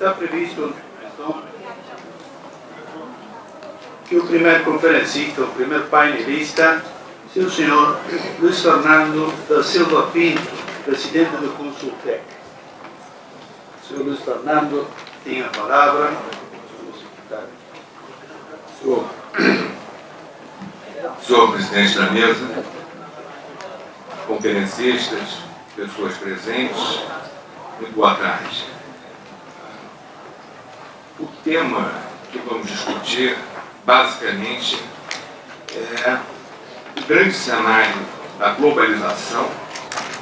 Está previsto, então, que o primeiro conferencista, o primeiro painelista, seja o senhor Luiz Fernando da Silva Pinto, presidente do Consultec. O senhor Luiz Fernando tem a palavra. Senhor presidente da mesa, conferencistas, pessoas presentes, muito boa tarde. O tema que vamos discutir, basicamente, é o grande cenário da globalização,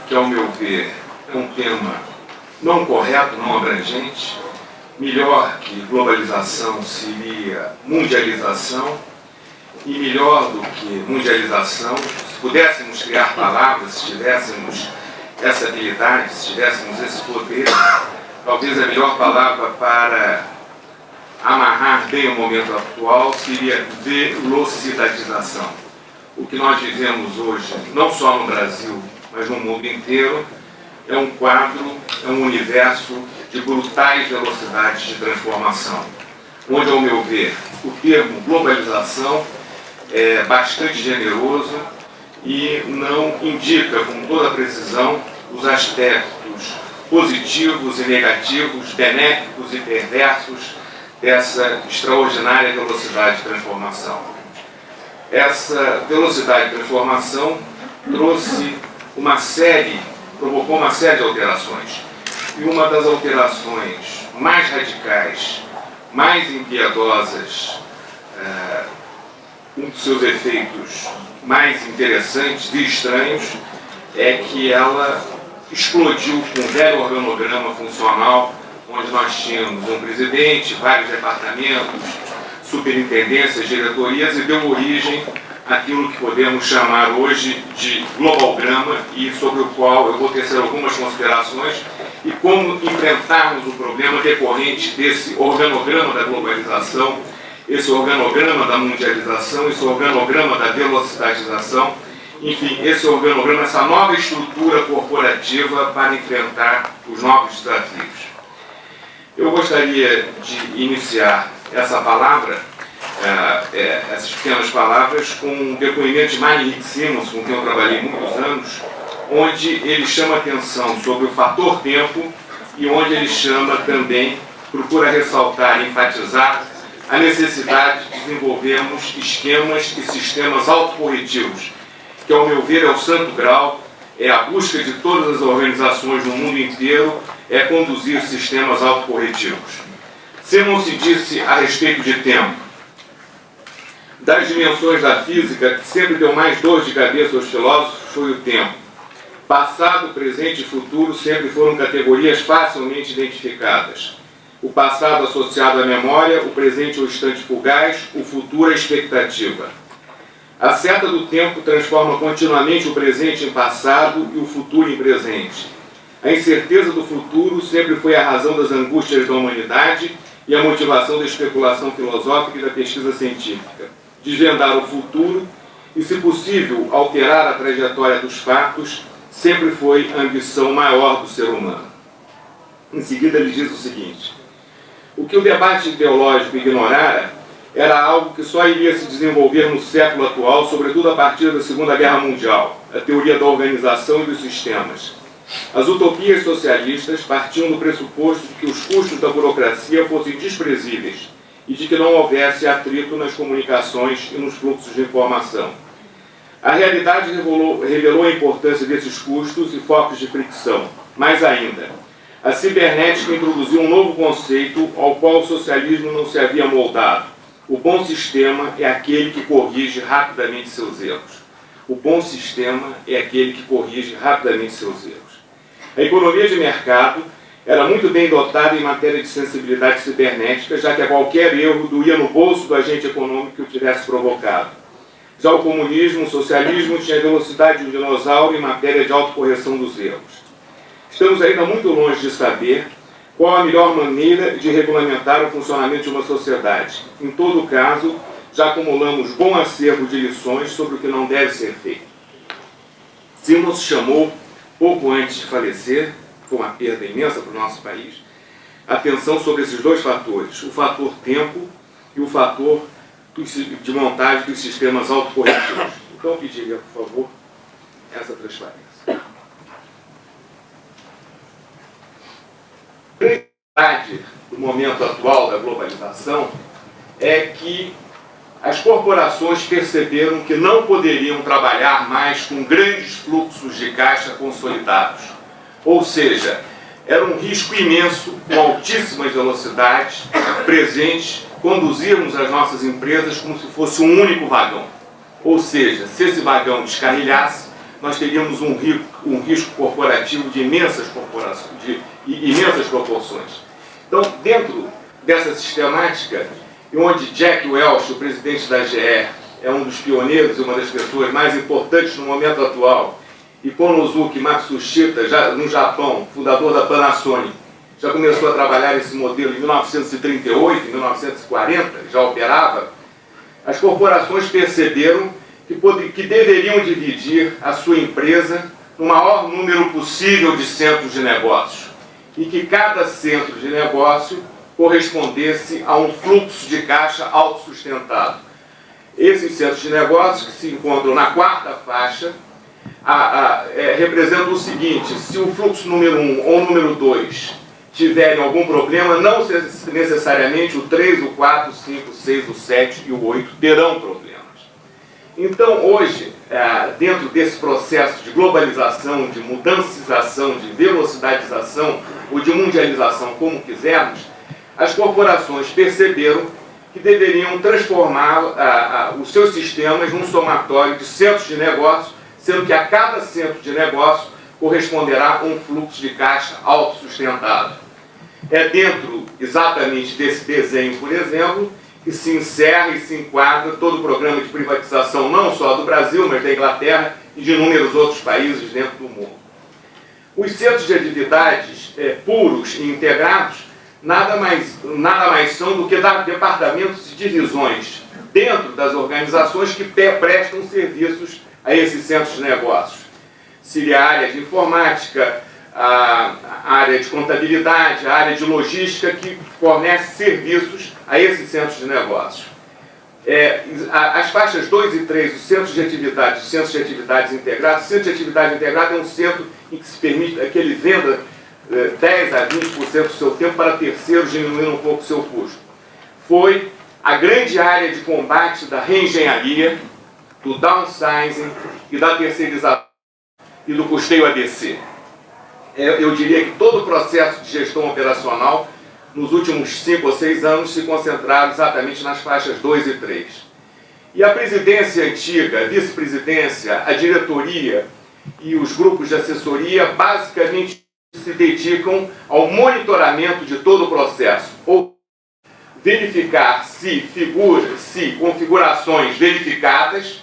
que, ao meu ver, é um tema não correto, não abrangente. Melhor que globalização seria mundialização, e melhor do que mundialização, se pudéssemos criar palavras, se tivéssemos essa habilidade, se tivéssemos esse poder, talvez a melhor palavra para amarrar bem o momento atual seria velocidadização. O que nós vivemos hoje, não só no Brasil, mas no mundo inteiro, é um quadro, é um universo de brutais velocidades de transformação, onde, ao meu ver, o termo globalização é bastante generoso e não indica com toda precisão os aspectos positivos e negativos, benéficos e perversos dessa extraordinária velocidade de transformação. Essa velocidade de transformação provocou uma série de alterações. E uma das alterações mais radicais, mais impiedosas, um dos seus efeitos mais interessantes e estranhos, é que ela explodiu com um velho organograma funcional, onde nós tínhamos um presidente, vários departamentos, superintendências, diretorias, e deu origem àquilo que podemos chamar hoje de globalgrama, e sobre o qual eu vou tecer algumas considerações, e como enfrentarmos o problema decorrente desse organograma da globalização, esse organograma da mundialização, esse organograma da velocidadização, enfim, esse organograma, essa nova estrutura corporativa para enfrentar os novos desafios. Eu gostaria de iniciar essa palavra, essas pequenas palavras, com um depoimento de Manny Simmons, com quem eu trabalhei muitos anos, onde ele chama atenção sobre o fator tempo e onde ele chama também, procura ressaltar e enfatizar a necessidade de desenvolvermos esquemas e sistemas autocorretivos, que, ao meu ver, é o santo grau, é a busca de todas as organizações no mundo inteiro, é conduzir sistemas autocorretivos. Simmons disse a respeito de tempo: das dimensões da física, que sempre deu mais dor de cabeça aos filósofos foi o tempo. Passado, presente e futuro sempre foram categorias facilmente identificadas. O passado associado à memória, o presente ao instante fugaz, o futuro à expectativa. A seta do tempo transforma continuamente o presente em passado e o futuro em presente. A incerteza do futuro sempre foi a razão das angústias da humanidade e a motivação da especulação filosófica e da pesquisa científica. Desvendar o futuro e, se possível, alterar a trajetória dos fatos sempre foi a ambição maior do ser humano. Em seguida, ele diz o seguinte: o que o debate ideológico ignorara era algo que só iria se desenvolver no século atual, sobretudo a partir da Segunda Guerra Mundial, a teoria da organização e dos sistemas. As utopias socialistas partiam do pressuposto de que os custos da burocracia fossem desprezíveis e de que não houvesse atrito nas comunicações e nos fluxos de informação. A realidade revelou a importância desses custos e focos de fricção. Mais ainda, a cibernética introduziu um novo conceito ao qual o socialismo não se havia moldado. O bom sistema é aquele que corrige rapidamente seus erros. O bom sistema é aquele que corrige rapidamente seus erros. A economia de mercado era muito bem dotada em matéria de sensibilidade cibernética, já que a qualquer erro doía no bolso do agente econômico que o tivesse provocado. Já o comunismo, o socialismo, tinha a velocidade de um dinossauro em matéria de autocorreção dos erros. Estamos ainda muito longe de saber qual a melhor maneira de regulamentar o funcionamento de uma sociedade. Em todo caso, já acumulamos bom acervo de lições sobre o que não deve ser feito. Simmons chamou, pouco antes de falecer, foi uma perda imensa para o nosso país, atenção sobre esses dois fatores, o fator tempo e o fator de montagem dos sistemas autocorretivos. Então, eu pediria, por favor, essa transparência. A realidade do momento atual da globalização é que as corporações perceberam que não poderiam trabalhar mais com grandes fluxos de caixa consolidados. Ou seja, era um risco imenso, com altíssimas velocidades, presentes, conduzirmos as nossas empresas como se fosse um único vagão. Ou seja, se esse vagão descarrilhasse, nós teríamos um risco corporativo de imensas proporções. Então, dentro dessa sistemática, e onde Jack Welch, o presidente da GE, é um dos pioneiros e uma das pessoas mais importantes no momento atual, e Konosuke Matsushita, no Japão, fundador da Panasonic, já começou a trabalhar esse modelo em 1938, em 1940, já operava, as corporações perceberam que deveriam dividir a sua empresa no maior número possível de centros de negócios, e que cada centro de negócio correspondesse a um fluxo de caixa autossustentado. Esses centros de negócios, que se encontram na quarta faixa, representam o seguinte: se o fluxo número 1 ou número 2 tiverem algum problema, não necessariamente o 3, o 4, o 5, o 6, o 7 e o 8 terão problemas. Então, hoje, dentro desse processo de globalização, de mudancização, de velocidadização ou de mundialização, como quisermos, as corporações perceberam que deveriam transformar os seus sistemas num somatório de centros de negócio, sendo que a cada centro de negócio corresponderá um fluxo de caixa autossustentado. É dentro exatamente desse desenho, por exemplo, que se encerra e se enquadra todo o programa de privatização, não só do Brasil, mas da Inglaterra e de inúmeros outros países dentro do mundo. Os centros de atividades puros e integrados nada mais são do que departamentos e divisões dentro das organizações que prestam serviços a esses centros de negócios. Seria a área de informática, a área de contabilidade, a área de logística, que fornece serviços a esses centros de negócios. As faixas 2 e 3, os centros de atividades integrados, o centro de atividade integrada é um centro em que se permite que ele venda 10 a 20% do seu tempo para terceiros, diminuindo um pouco o seu custo. Foi a grande área de combate da reengenharia, do downsizing e da terceirização e do custeio ABC. Eu diria que todo o processo de gestão operacional, nos últimos 5 ou 6 anos, se concentraram exatamente nas faixas 2 e 3. E a presidência antiga, a vice-presidência, a diretoria e os grupos de assessoria, basicamente se dedicam ao monitoramento de todo o processo, ou verificar se configurações verificadas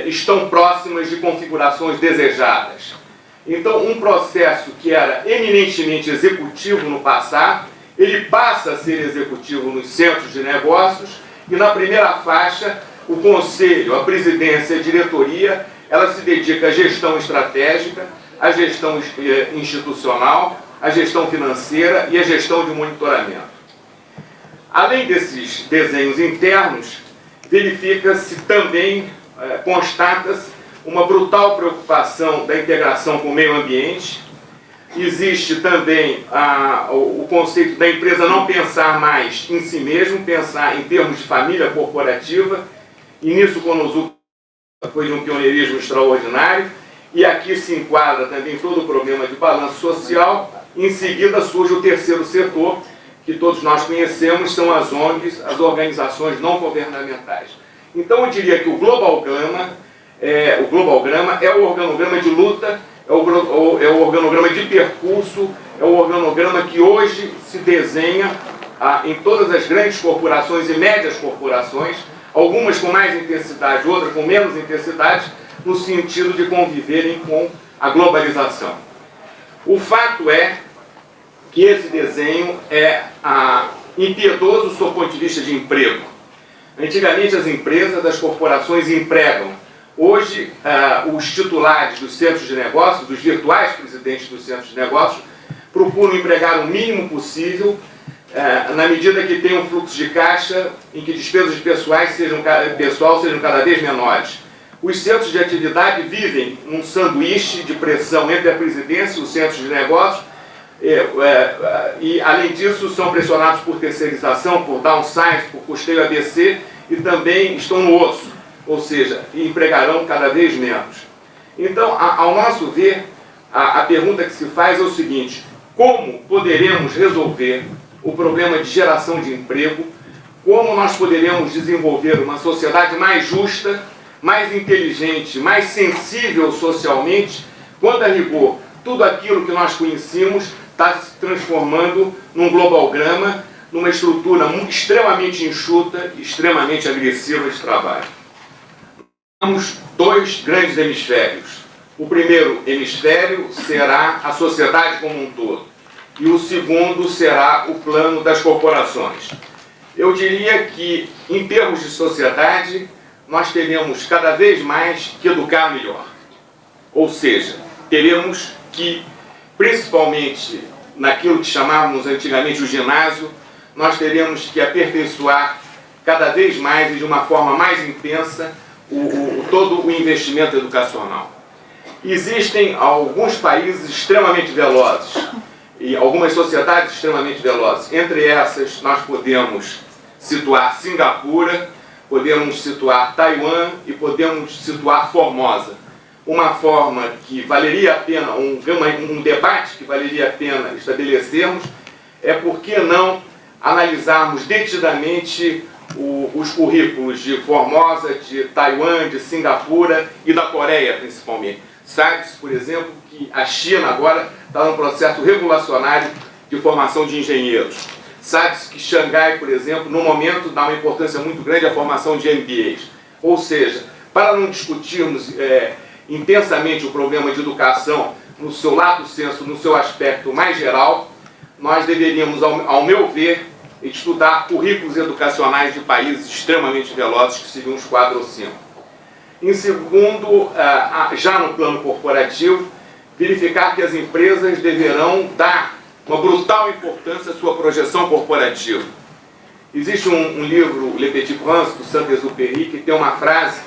estão próximas de configurações desejadas. Então, um processo que era eminentemente executivo no passado, ele passa a ser executivo nos centros de negócios, e na primeira faixa, o conselho, a presidência e a diretoria, ela se dedica à gestão estratégica, à gestão institucional, à gestão financeira e à gestão de monitoramento. Além desses desenhos internos, verifica-se também, constata-se uma brutal preocupação da integração com o meio ambiente. Existe também o conceito da empresa não pensar mais em si mesmo, pensar em termos de família corporativa, e nisso o Konosuke foi de um pioneirismo extraordinário, e aqui se enquadra também todo o problema de balanço social. Em seguida surge o terceiro setor, que todos nós conhecemos, são as ONGs, as organizações não governamentais. Então eu diria que o Globalgrama é o organograma de luta, é o organograma de percurso, é o organograma que hoje se desenha em todas as grandes corporações e médias corporações, algumas com mais intensidade, outras com menos intensidade, no sentido de conviverem com a globalização. O fato é que esse desenho é impiedoso sob o ponto de vista de emprego. Antigamente as empresas, as corporações empregam. Hoje, os titulares dos centros de negócios, os virtuais presidentes dos centros de negócios, procuram empregar o mínimo possível, na medida que tem um fluxo de caixa em que despesas pessoais sejam cada vez menores. Os centros de atividade vivem num sanduíche de pressão entre a presidência e os centros de negócios, e além disso são pressionados por terceirização, por downsize, por custeio ABC, e também estão no osso, ou seja, empregarão cada vez menos. Então, ao nosso ver, a pergunta que se faz é o seguinte: como poderemos resolver o problema de geração de emprego? Como nós poderemos desenvolver uma sociedade mais justa, mais inteligente, mais sensível socialmente, quando a rigor tudo aquilo que nós conhecemos está se transformando num globalgrama, numa estrutura extremamente enxuta, extremamente agressiva de trabalho. Temos dois grandes hemisférios. O primeiro hemisfério será a sociedade como um todo, e o segundo será o plano das corporações. Eu diria que, em termos de sociedade, nós teremos cada vez mais que educar melhor. Ou seja, teremos que, principalmente naquilo que chamávamos antigamente o ginásio, nós teremos que aperfeiçoar cada vez mais e de uma forma mais intensa todo o investimento educacional. Existem alguns países extremamente velozes e algumas sociedades extremamente velozes. Entre essas, nós podemos situar Singapura, podemos situar Taiwan e podemos situar Formosa. Uma forma que valeria a pena, um debate que valeria a pena estabelecermos é por que não analisarmos detidamente os currículos de Formosa, de Taiwan, de Singapura e da Coreia, principalmente. Sabe-se, por exemplo, que a China agora está num processo regulacionário de formação de engenheiros. Sabe-se que Xangai, por exemplo, no momento dá uma importância muito grande à formação de MBAs. Ou seja, para não discutirmos intensamente o problema de educação no seu lato sensu, no seu aspecto mais geral, nós deveríamos, ao meu ver, estudar currículos educacionais de países extremamente velozes, que seriam uns 4 ou 5. Em segundo, já no plano corporativo, verificar que as empresas deverão dar uma brutal importância à sua projeção corporativa. Existe um livro, Le Petit Prince, do Saint-Exupéry, que tem uma frase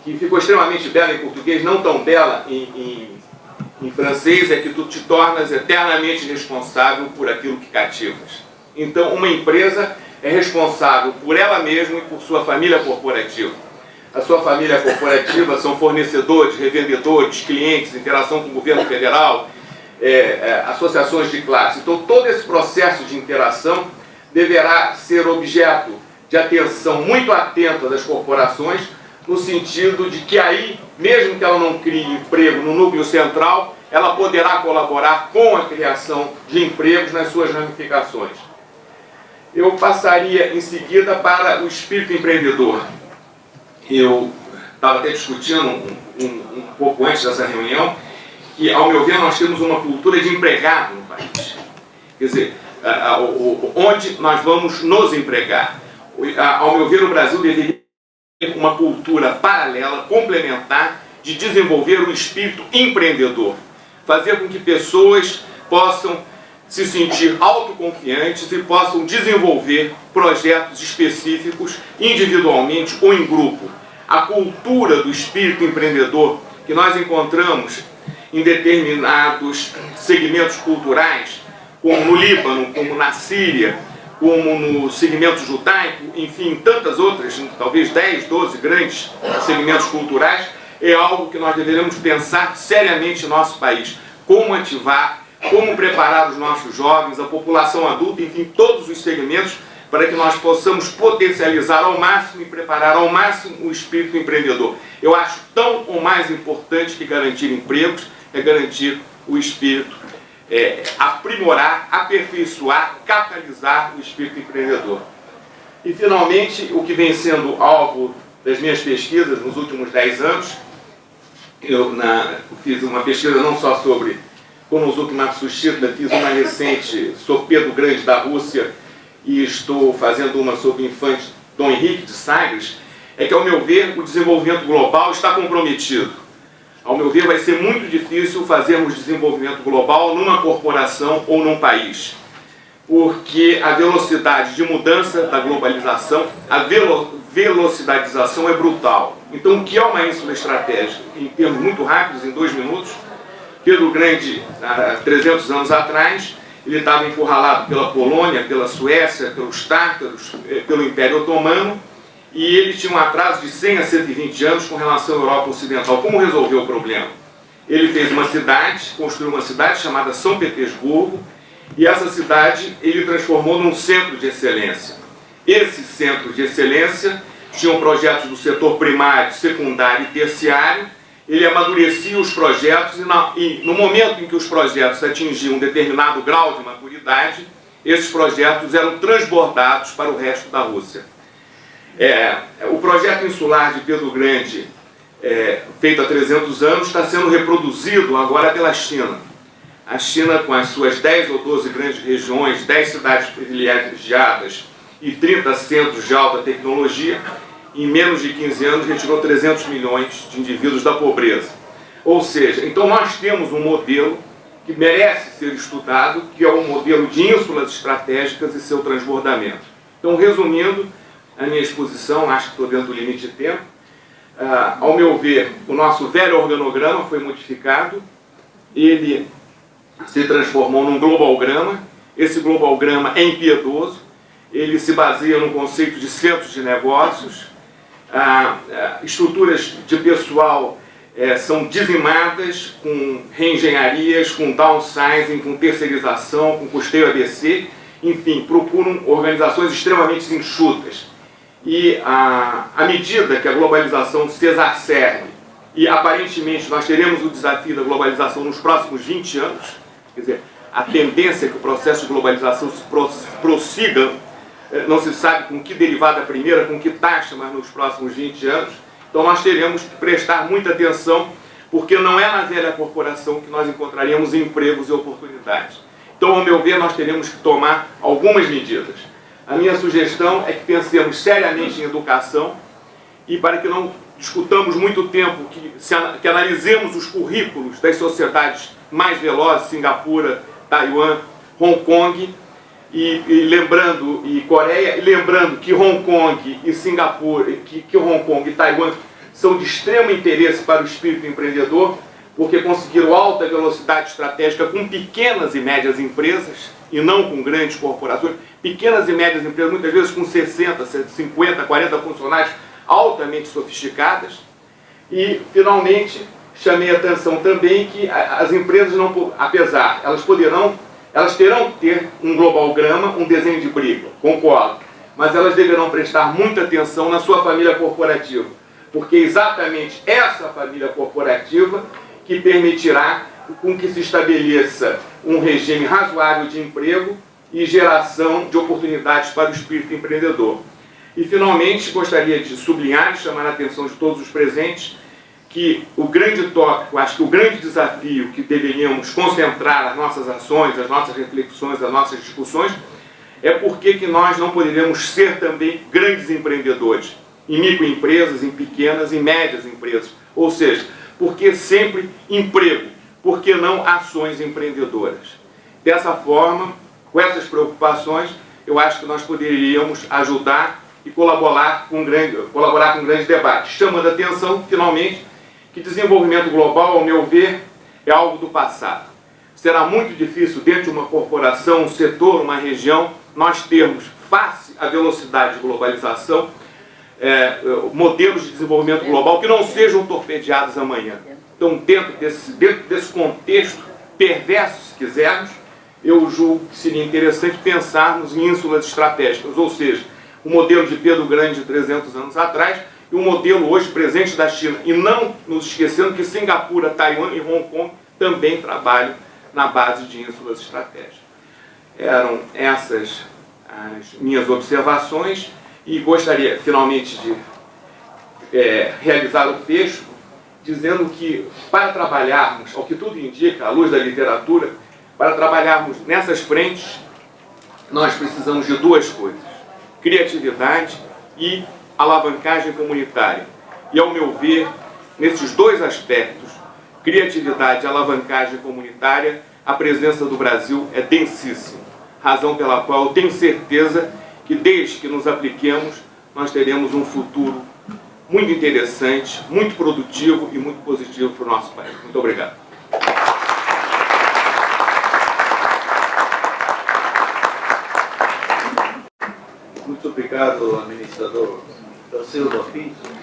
que ficou extremamente bela em português, não tão bela em francês, é que tu te tornas eternamente responsável por aquilo que cativas. Então, uma empresa é responsável por ela mesma e por sua família corporativa. A sua família corporativa são fornecedores, revendedores, clientes, interação com o governo federal, associações de classe. Então, todo esse processo de interação deverá ser objeto de atenção muito atenta das corporações, no sentido de que aí, mesmo que ela não crie emprego no núcleo central, ela poderá colaborar com a criação de empregos nas suas ramificações. Eu passaria em seguida para o espírito empreendedor. Eu estava até discutindo um pouco antes dessa reunião que, ao meu ver, nós temos uma cultura de empregado no país. Quer dizer, onde nós vamos nos empregar. Ao meu ver, o Brasil deveria ter uma cultura paralela, complementar, de desenvolver o espírito empreendedor. Fazer com que pessoas possam se sentir autoconfiantes e possam desenvolver projetos específicos, individualmente ou em grupo. A cultura do espírito empreendedor que nós encontramos em determinados segmentos culturais, como no Líbano, como na Síria, como no segmento judaico, enfim, tantas outras, talvez 10, 12 grandes segmentos culturais, é algo que nós deveremos pensar seriamente em nosso país. Como ativar, como preparar os nossos jovens, a população adulta, enfim, todos os segmentos, para que nós possamos potencializar ao máximo e preparar ao máximo o espírito empreendedor. Eu acho tão ou mais importante que garantir empregos é garantir o espírito, aprimorar, aperfeiçoar, catalisar o espírito empreendedor. E, finalmente, o que vem sendo alvo das minhas pesquisas nos últimos 10 anos, eu fiz uma pesquisa não só sobre Konosuke Matsushita, fiz uma recente sobre Pedro Grande da Rússia e estou fazendo uma sobre o infante Dom Henrique de Sagres, é que, ao meu ver, o desenvolvimento global está comprometido. Ao meu ver, vai ser muito difícil fazermos desenvolvimento global numa corporação ou num país, porque a velocidade de mudança da globalização, a velocidadização é brutal. Então, o que é uma ínsula estratégica? Em termos muito rápidos, em 2 minutos, Pedro Grande, há 300 anos atrás, ele estava encurralado pela Polônia, pela Suécia, pelos tártaros, pelo Império Otomano, e ele tinha um atraso de 100 a 120 anos com relação à Europa Ocidental. Como resolveu o problema? Ele fez uma cidade, construiu uma cidade chamada São Petersburgo, e essa cidade ele transformou num centro de excelência. Esse centro de excelência tinha projetos do setor primário, secundário e terciário. Ele amadurecia os projetos e no momento em que os projetos atingiam um determinado grau de maturidade, esses projetos eram transbordados para o resto da Rússia. O projeto insular de Pedro Grande, feito há 300 anos, está sendo reproduzido agora pela China. A China, com as suas 10 ou 12 grandes regiões, 10 cidades privilegiadas e 30 centros de alta tecnologia, em menos de 15 anos retirou 300 milhões de indivíduos da pobreza. Ou seja, então nós temos um modelo que merece ser estudado, que é um modelo de ínsulas estratégicas e seu transbordamento. Então, resumindo a minha exposição, acho que estou dentro do limite de tempo, ao meu ver, o nosso velho organograma foi modificado, ele se transformou num globalgrama. Esse globalgrama é impiedoso, ele se baseia no conceito de centros de negócios, estruturas de pessoal são dizimadas com reengenharias, com downsizing, com terceirização, com custeio ABC, enfim, procuram organizações extremamente enxutas. E à medida que a globalização se exacerbe, e aparentemente nós teremos o desafio da globalização nos próximos 20 anos, quer dizer, a tendência é que o processo de globalização se prossiga, não se sabe com que derivada primeira, com que taxa, mas nos próximos 20 anos. Então nós teremos que prestar muita atenção, porque não é na velha corporação que nós encontraríamos empregos e oportunidades. Então, ao meu ver, nós teremos que tomar algumas medidas. A minha sugestão é que pensemos seriamente em educação e, para que não discutamos muito tempo, que analisemos os currículos das sociedades mais velozes, Singapura, Taiwan, Hong Kong, e Coreia, e lembrando que Hong Kong e Singapura, que Hong Kong e Taiwan são de extremo interesse para o espírito empreendedor, porque conseguiram alta velocidade estratégica com pequenas e médias empresas, e não com grandes corporações. Pequenas e médias empresas, muitas vezes com 60, 50, 40 funcionários, altamente sofisticadas. E, finalmente, chamei a atenção também que as empresas, não, apesar, elas terão que ter um globalgrama, um desenho de briga, concordo, mas elas deverão prestar muita atenção na sua família corporativa, porque é exatamente essa família corporativa que permitirá com que se estabeleça um regime razoável de emprego e geração de oportunidades para o espírito empreendedor. E, finalmente, gostaria de sublinhar e chamar a atenção de todos os presentes que o grande tópico, acho que o grande desafio que deveríamos concentrar as nossas ações, as nossas reflexões, as nossas discussões, é por que nós não poderíamos ser também grandes empreendedores, em microempresas, em pequenas e médias empresas. Ou seja, por que sempre emprego? Por que não ações empreendedoras? Dessa forma, com essas preocupações, eu acho que nós poderíamos ajudar e colaborar com um grande debate, chamando a atenção, finalmente, que desenvolvimento global, ao meu ver, é algo do passado. Será muito difícil, dentro de uma corporação, um setor, uma região, nós termos, face à velocidade de globalização, modelos de desenvolvimento global que não sejam torpedeados amanhã. Então, dentro desse contexto perverso, se quisermos, eu julgo que seria interessante pensarmos em ínsulas estratégicas, ou seja, o modelo de Pedro Grande de 300 anos atrás e o modelo hoje presente da China. E não nos esquecendo que Singapura, Taiwan e Hong Kong também trabalham na base de ínsulas estratégicas. Eram essas as minhas observações e gostaria, finalmente, de realizar o fecho, dizendo que, para trabalharmos, ao que tudo indica, à luz da literatura, para trabalharmos nessas frentes, nós precisamos de duas coisas: criatividade e alavancagem comunitária. E, ao meu ver, nesses dois aspectos, criatividade e alavancagem comunitária, a presença do Brasil é densíssima. Razão pela qual eu tenho certeza que, desde que nos apliquemos, nós teremos um futuro muito interessante, muito produtivo e muito positivo para o nosso país. Muito obrigado. Muito obrigado, administrador da Silva Pinto.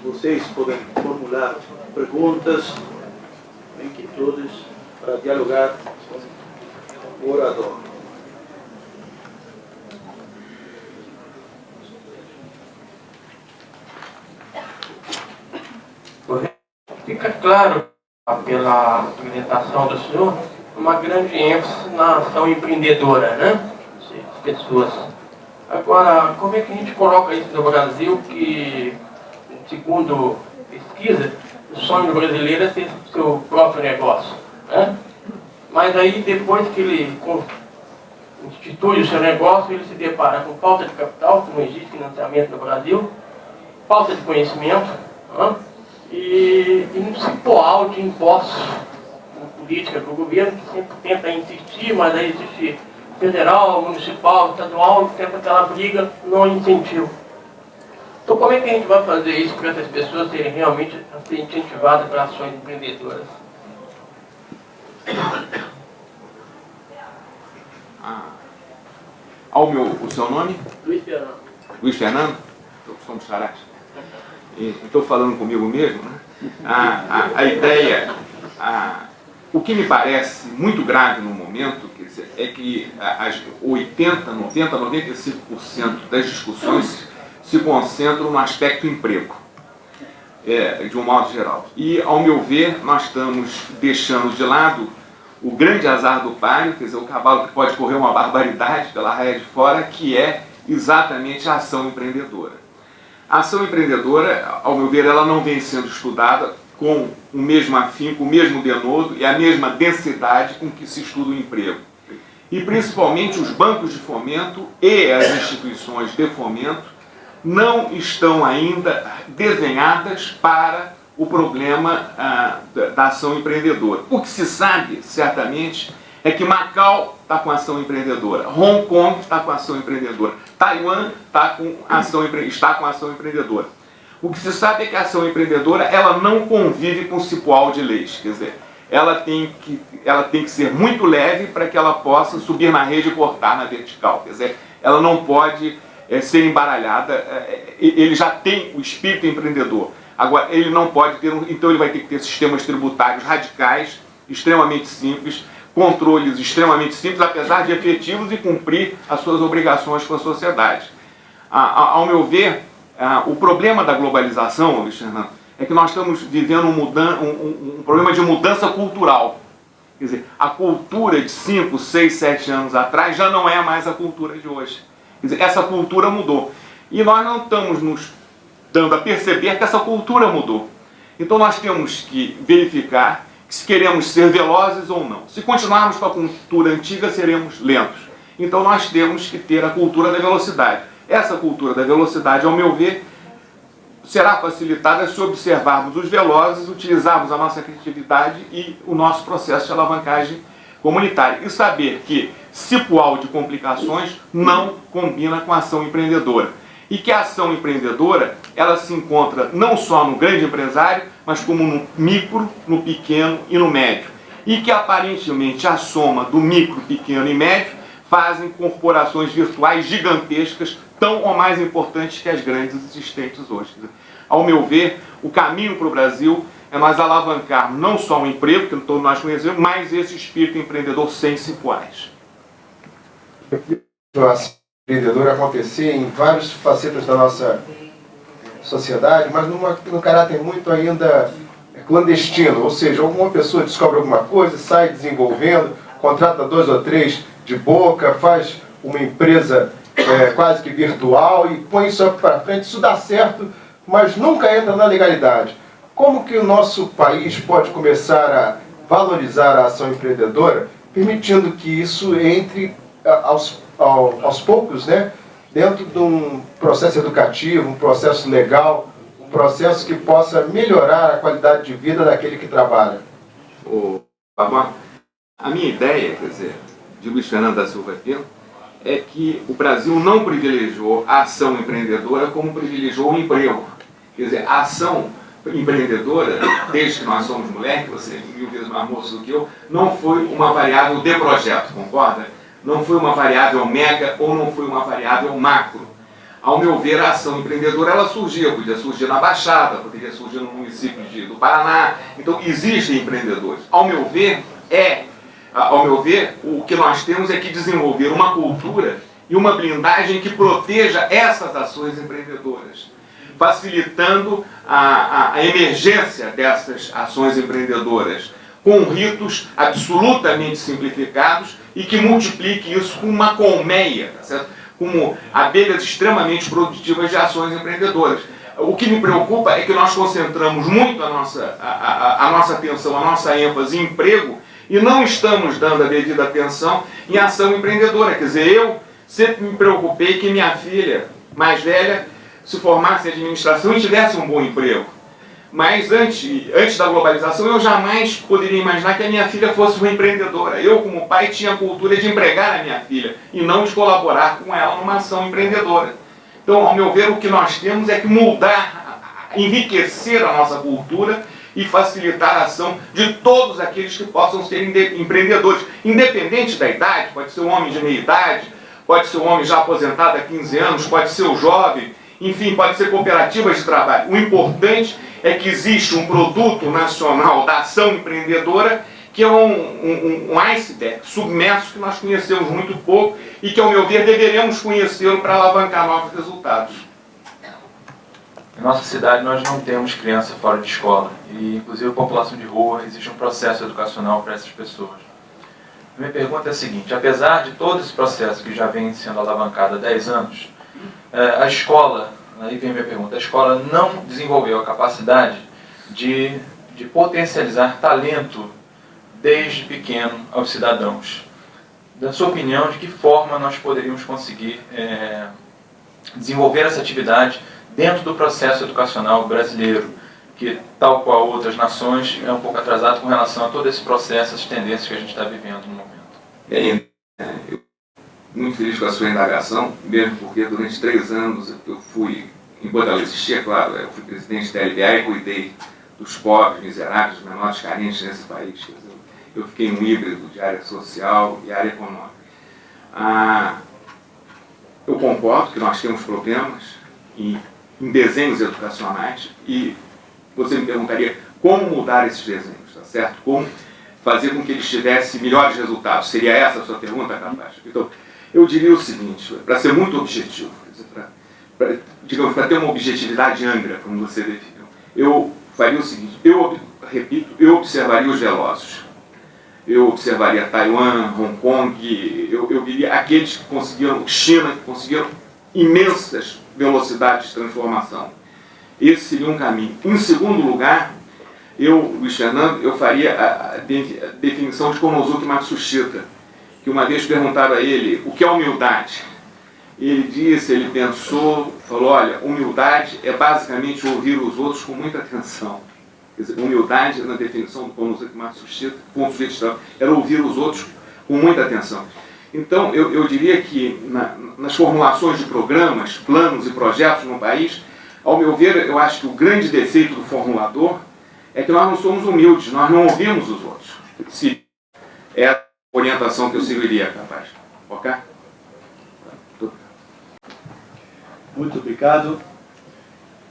Vocês podem formular perguntas, inquietudes, para dialogar com o orador. Fica claro, pela apresentação do senhor, uma grande ênfase na ação empreendedora, né? As pessoas. Agora, como é que a gente coloca isso no Brasil, que, segundo pesquisa, o sonho do brasileiro é ter seu próprio negócio, né? Mas aí, depois que ele institui o seu negócio, ele se depara com falta de capital, que não existe financiamento no Brasil, falta de conhecimento, né? E um cipoal de impostos, uma política do governo que sempre tenta insistir, mas aí existe federal, municipal, estadual, sempre aquela briga, não incentivo. Então como é que a gente vai fazer isso para essas pessoas serem realmente incentivadas para ações empreendedoras? O seu nome? Luiz Fernando. Luiz Fernando? Somos xarás. Estou falando comigo mesmo, né? A ideia, o que me parece muito grave no momento, quer dizer, é que as 80, 90, 95% das discussões se concentram no aspecto emprego, de um modo geral. E, ao meu ver, nós estamos deixando de lado o grande azar do páreo, quer dizer, o cavalo que pode correr uma barbaridade pela raia de fora, que é exatamente a ação empreendedora. A ação empreendedora, ao meu ver, ela não vem sendo estudada com o mesmo afinco, o mesmo denodo e a mesma densidade com que se estuda o emprego. E principalmente os bancos de fomento e as instituições de fomento não estão ainda desenhadas para o problema da ação empreendedora. O que se sabe, certamente, é que Macau está com ação empreendedora, Hong Kong está com ação empreendedora, Taiwan está com ação empreendedora. O que se sabe é que a ação empreendedora ela não convive com o cipoal de leis, quer dizer, ela tem que ser muito leve para que ela possa subir na rede e cortar na vertical, quer dizer, ela não pode ser embaralhada, ele já tem o espírito empreendedor. Agora, ele não pode ter, então ele vai ter que ter sistemas tributários radicais, extremamente simples, controles extremamente simples, apesar de efetivos e cumprir as suas obrigações com a sociedade. Ao meu ver, o problema da globalização, Luiz Fernando, é que nós estamos vivendo um problema de mudança cultural. Quer dizer, a cultura de 5, 6, 7 anos atrás já não é mais a cultura de hoje. Quer dizer, essa cultura mudou. E nós não estamos nos dando a perceber que essa cultura mudou. Então nós temos que verificar se queremos ser velozes ou não. Se continuarmos com a cultura antiga, seremos lentos. Então nós temos que ter a cultura da velocidade. Essa cultura da velocidade, ao meu ver, será facilitada se observarmos os velozes, utilizarmos a nossa criatividade e o nosso processo de alavancagem comunitária. E saber que cipoal de complicações não combina com a ação empreendedora. E que a ação empreendedora, ela se encontra não só no grande empresário, mas como no micro, no pequeno e no médio. E que aparentemente a soma do micro, pequeno e médio fazem corporações virtuais gigantescas, tão ou mais importantes que as grandes existentes hoje. Ao meu ver, o caminho para o Brasil é nós alavancarmos não só o emprego, que todos nós conhecemos, mas esse espírito empreendedor sem cipoais. Empreendedor acontecer em várias facetas da nossa sociedade, mas num caráter muito ainda clandestino, ou seja, alguma pessoa descobre alguma coisa, sai desenvolvendo, contrata 2 ou 3 de boca, faz uma empresa quase que virtual e põe isso para frente, isso dá certo, mas nunca entra na legalidade. Como que o nosso país pode começar a valorizar a ação empreendedora, permitindo que isso entre aos poucos, né, dentro de um processo educativo, um processo legal, processo que possa melhorar a qualidade de vida daquele que trabalha? A minha ideia, quer dizer, de Luiz Fernando da Silva Pinto, é que o Brasil não privilegiou a ação empreendedora como privilegiou o emprego. Quer dizer, a ação empreendedora, desde que nós somos moleques, você é 1000 vezes mais moço do que eu, não foi uma variável de projeto, concorda? Não foi uma variável mega ou não foi uma variável macro. Ao meu ver, a ação empreendedora ela surgia, podia surgir na Baixada, poderia surgir no município do Paraná. Então, existem empreendedores. Ao meu ver, o que nós temos é que desenvolver uma cultura e uma blindagem que proteja essas ações empreendedoras, facilitando a emergência dessas ações empreendedoras, com ritos absolutamente simplificados e que multiplique isso com uma colmeia, tá certo? Como abelhas extremamente produtivas de ações empreendedoras. O que me preocupa é que nós concentramos muito a nossa atenção, a nossa ênfase em emprego e não estamos dando a devida atenção em ação empreendedora. Quer dizer, eu sempre me preocupei que minha filha mais velha se formasse em administração e tivesse um bom emprego. Mas antes da globalização, eu jamais poderia imaginar que a minha filha fosse uma empreendedora. Eu, como pai, tinha a cultura de empregar a minha filha e não de colaborar com ela numa ação empreendedora. Então, ao meu ver, o que nós temos é que mudar, enriquecer a nossa cultura e facilitar a ação de todos aqueles que possam ser empreendedores. Independente da idade, pode ser um homem de meia idade, pode ser um homem já aposentado há 15 anos, pode ser o jovem, enfim, pode ser cooperativas de trabalho. O importante é que existe um produto nacional da ação empreendedora que é um iceberg submerso que nós conhecemos muito pouco e que, ao meu ver, deveremos conhecê-lo para alavancar novos resultados. Em nossa cidade nós não temos criança fora de escola e, inclusive, a população de rua, existe um processo educacional para essas pessoas. A minha pergunta é a seguinte: apesar de todo esse processo que já vem sendo alavancado há 10 anos, a escola, aí vem a minha pergunta, a escola não desenvolveu a capacidade de potencializar talento desde pequeno aos cidadãos. Da sua opinião, de que forma nós poderíamos conseguir desenvolver essa atividade dentro do processo educacional brasileiro, que, tal qual outras nações, é um pouco atrasado com relação a todo esse processo, as tendências que a gente está vivendo no momento? Eu muito feliz com a sua indagação, mesmo porque durante 3 anos eu fui, enquanto ela existia, claro, eu fui presidente da LBA e cuidei dos pobres, miseráveis, menores carentes nesse país. Eu fiquei um híbrido de área social e área econômica. Eu concordo que nós temos problemas em desenhos educacionais e você me perguntaria como mudar esses desenhos, tá certo? Como fazer com que eles tivessem melhores resultados? Seria essa a sua pergunta, capaz? Então, eu diria o seguinte, para ser muito objetivo, digamos, para ter uma objetividade angra, como você definiu, eu faria o seguinte: eu observaria os velozes. Eu observaria Taiwan, Hong Kong, eu viria aqueles que conseguiram, China, que conseguiram imensas velocidades de transformação. Esse seria um caminho. Em segundo lugar, Luiz Fernando, eu faria a definição de Konosuke Matsushita, que uma vez perguntaram a ele o que é humildade. Ele pensou, falou: olha, humildade é basicamente ouvir os outros com muita atenção. Quer dizer, humildade, na definição do Konosuke Matsushita, era ouvir os outros com muita atenção. Então, eu diria que nas formulações de programas, planos e projetos no país, ao meu ver, eu acho que o grande defeito do formulador é que nós não somos humildes, nós não ouvimos os outros. Se é a orientação que eu seguiria, capaz. Ok? Muito obrigado.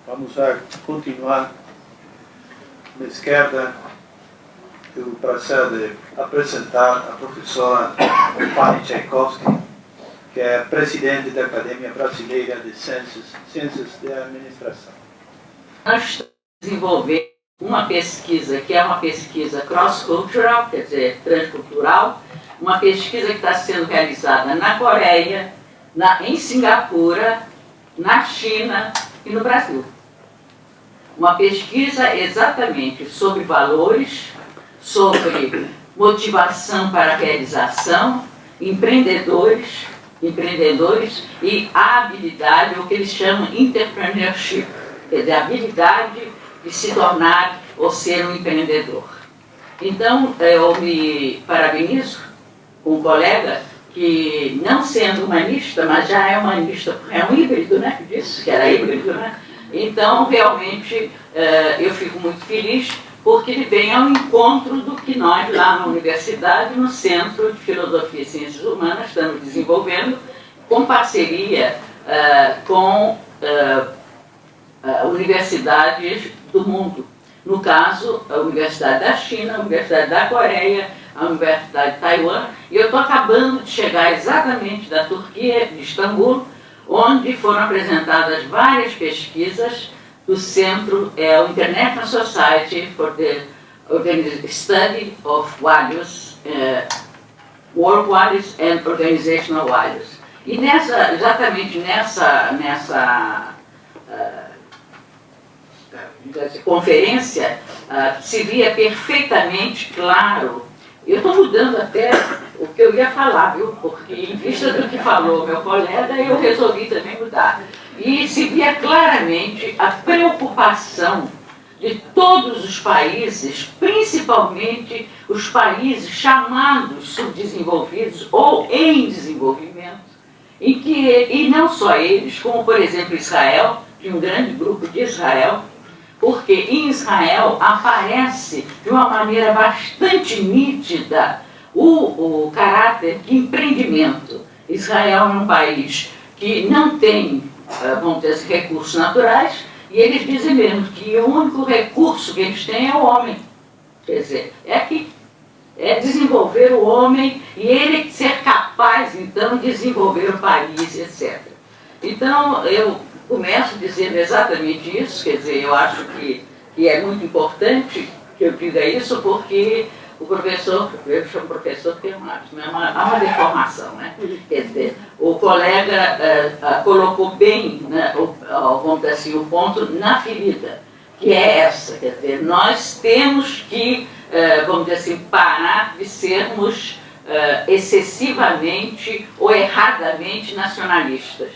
Vamos a continuar. Na esquerda, tenho o prazer de apresentar a professora Pani Tchaikovsky, que é presidente da Academia Brasileira de Ciências de Administração. Nós estamos desenvolvendo uma pesquisa que é uma pesquisa cross-cultural, quer dizer, transcultural, uma pesquisa que está sendo realizada na Coreia, em Singapura, na China e no Brasil. Uma pesquisa exatamente sobre valores, sobre motivação para a realização, empreendedores e a habilidade, o que eles chamam entrepreneurship. quer dizer, a habilidade de se tornar ou ser um empreendedor. Então, eu me parabenizo com um colega que, não sendo humanista, mas já é humanista, porque é um híbrido, né? Disse que era híbrido, né? Então, realmente, eu fico muito feliz porque ele vem ao encontro do que nós, lá na universidade, no Centro de Filosofia e Ciências Humanas, estamos desenvolvendo, com parceria com universidades do mundo. No caso, a Universidade da China, a Universidade da Coreia, a Universidade de Taiwan, e eu estou acabando de chegar exatamente da Turquia, de Istambul, onde foram apresentadas várias pesquisas do centro, o International Society for the Study of Values, Work Values and Organizational Values. E exatamente nessa conferência, se via perfeitamente claro. Eu estou mudando até o que eu ia falar, viu? Porque, em vista do que falou meu colega, eu resolvi também mudar. E se via claramente a preocupação de todos os países, principalmente os países chamados subdesenvolvidos ou em desenvolvimento, e não só eles, como, por exemplo, Israel, de um grande grupo de Israel, porque em Israel aparece de uma maneira bastante nítida o caráter de empreendimento. Israel é um país que não tem, vamos dizer assim, recursos naturais, e eles dizem mesmo que o único recurso que eles têm é o homem. Quer dizer, é desenvolver o homem e ele ser capaz, então, de desenvolver o país, etc. Então, eu começo dizendo exatamente isso, quer dizer, eu acho que é muito importante que eu diga isso, porque o professor, eu chamo professor porque há uma deformação, né? Quer dizer, o colega colocou bem, né, vamos dizer assim, o ponto na ferida, que é essa, quer dizer, nós temos que, vamos dizer assim, parar de sermos excessivamente ou erradamente nacionalistas.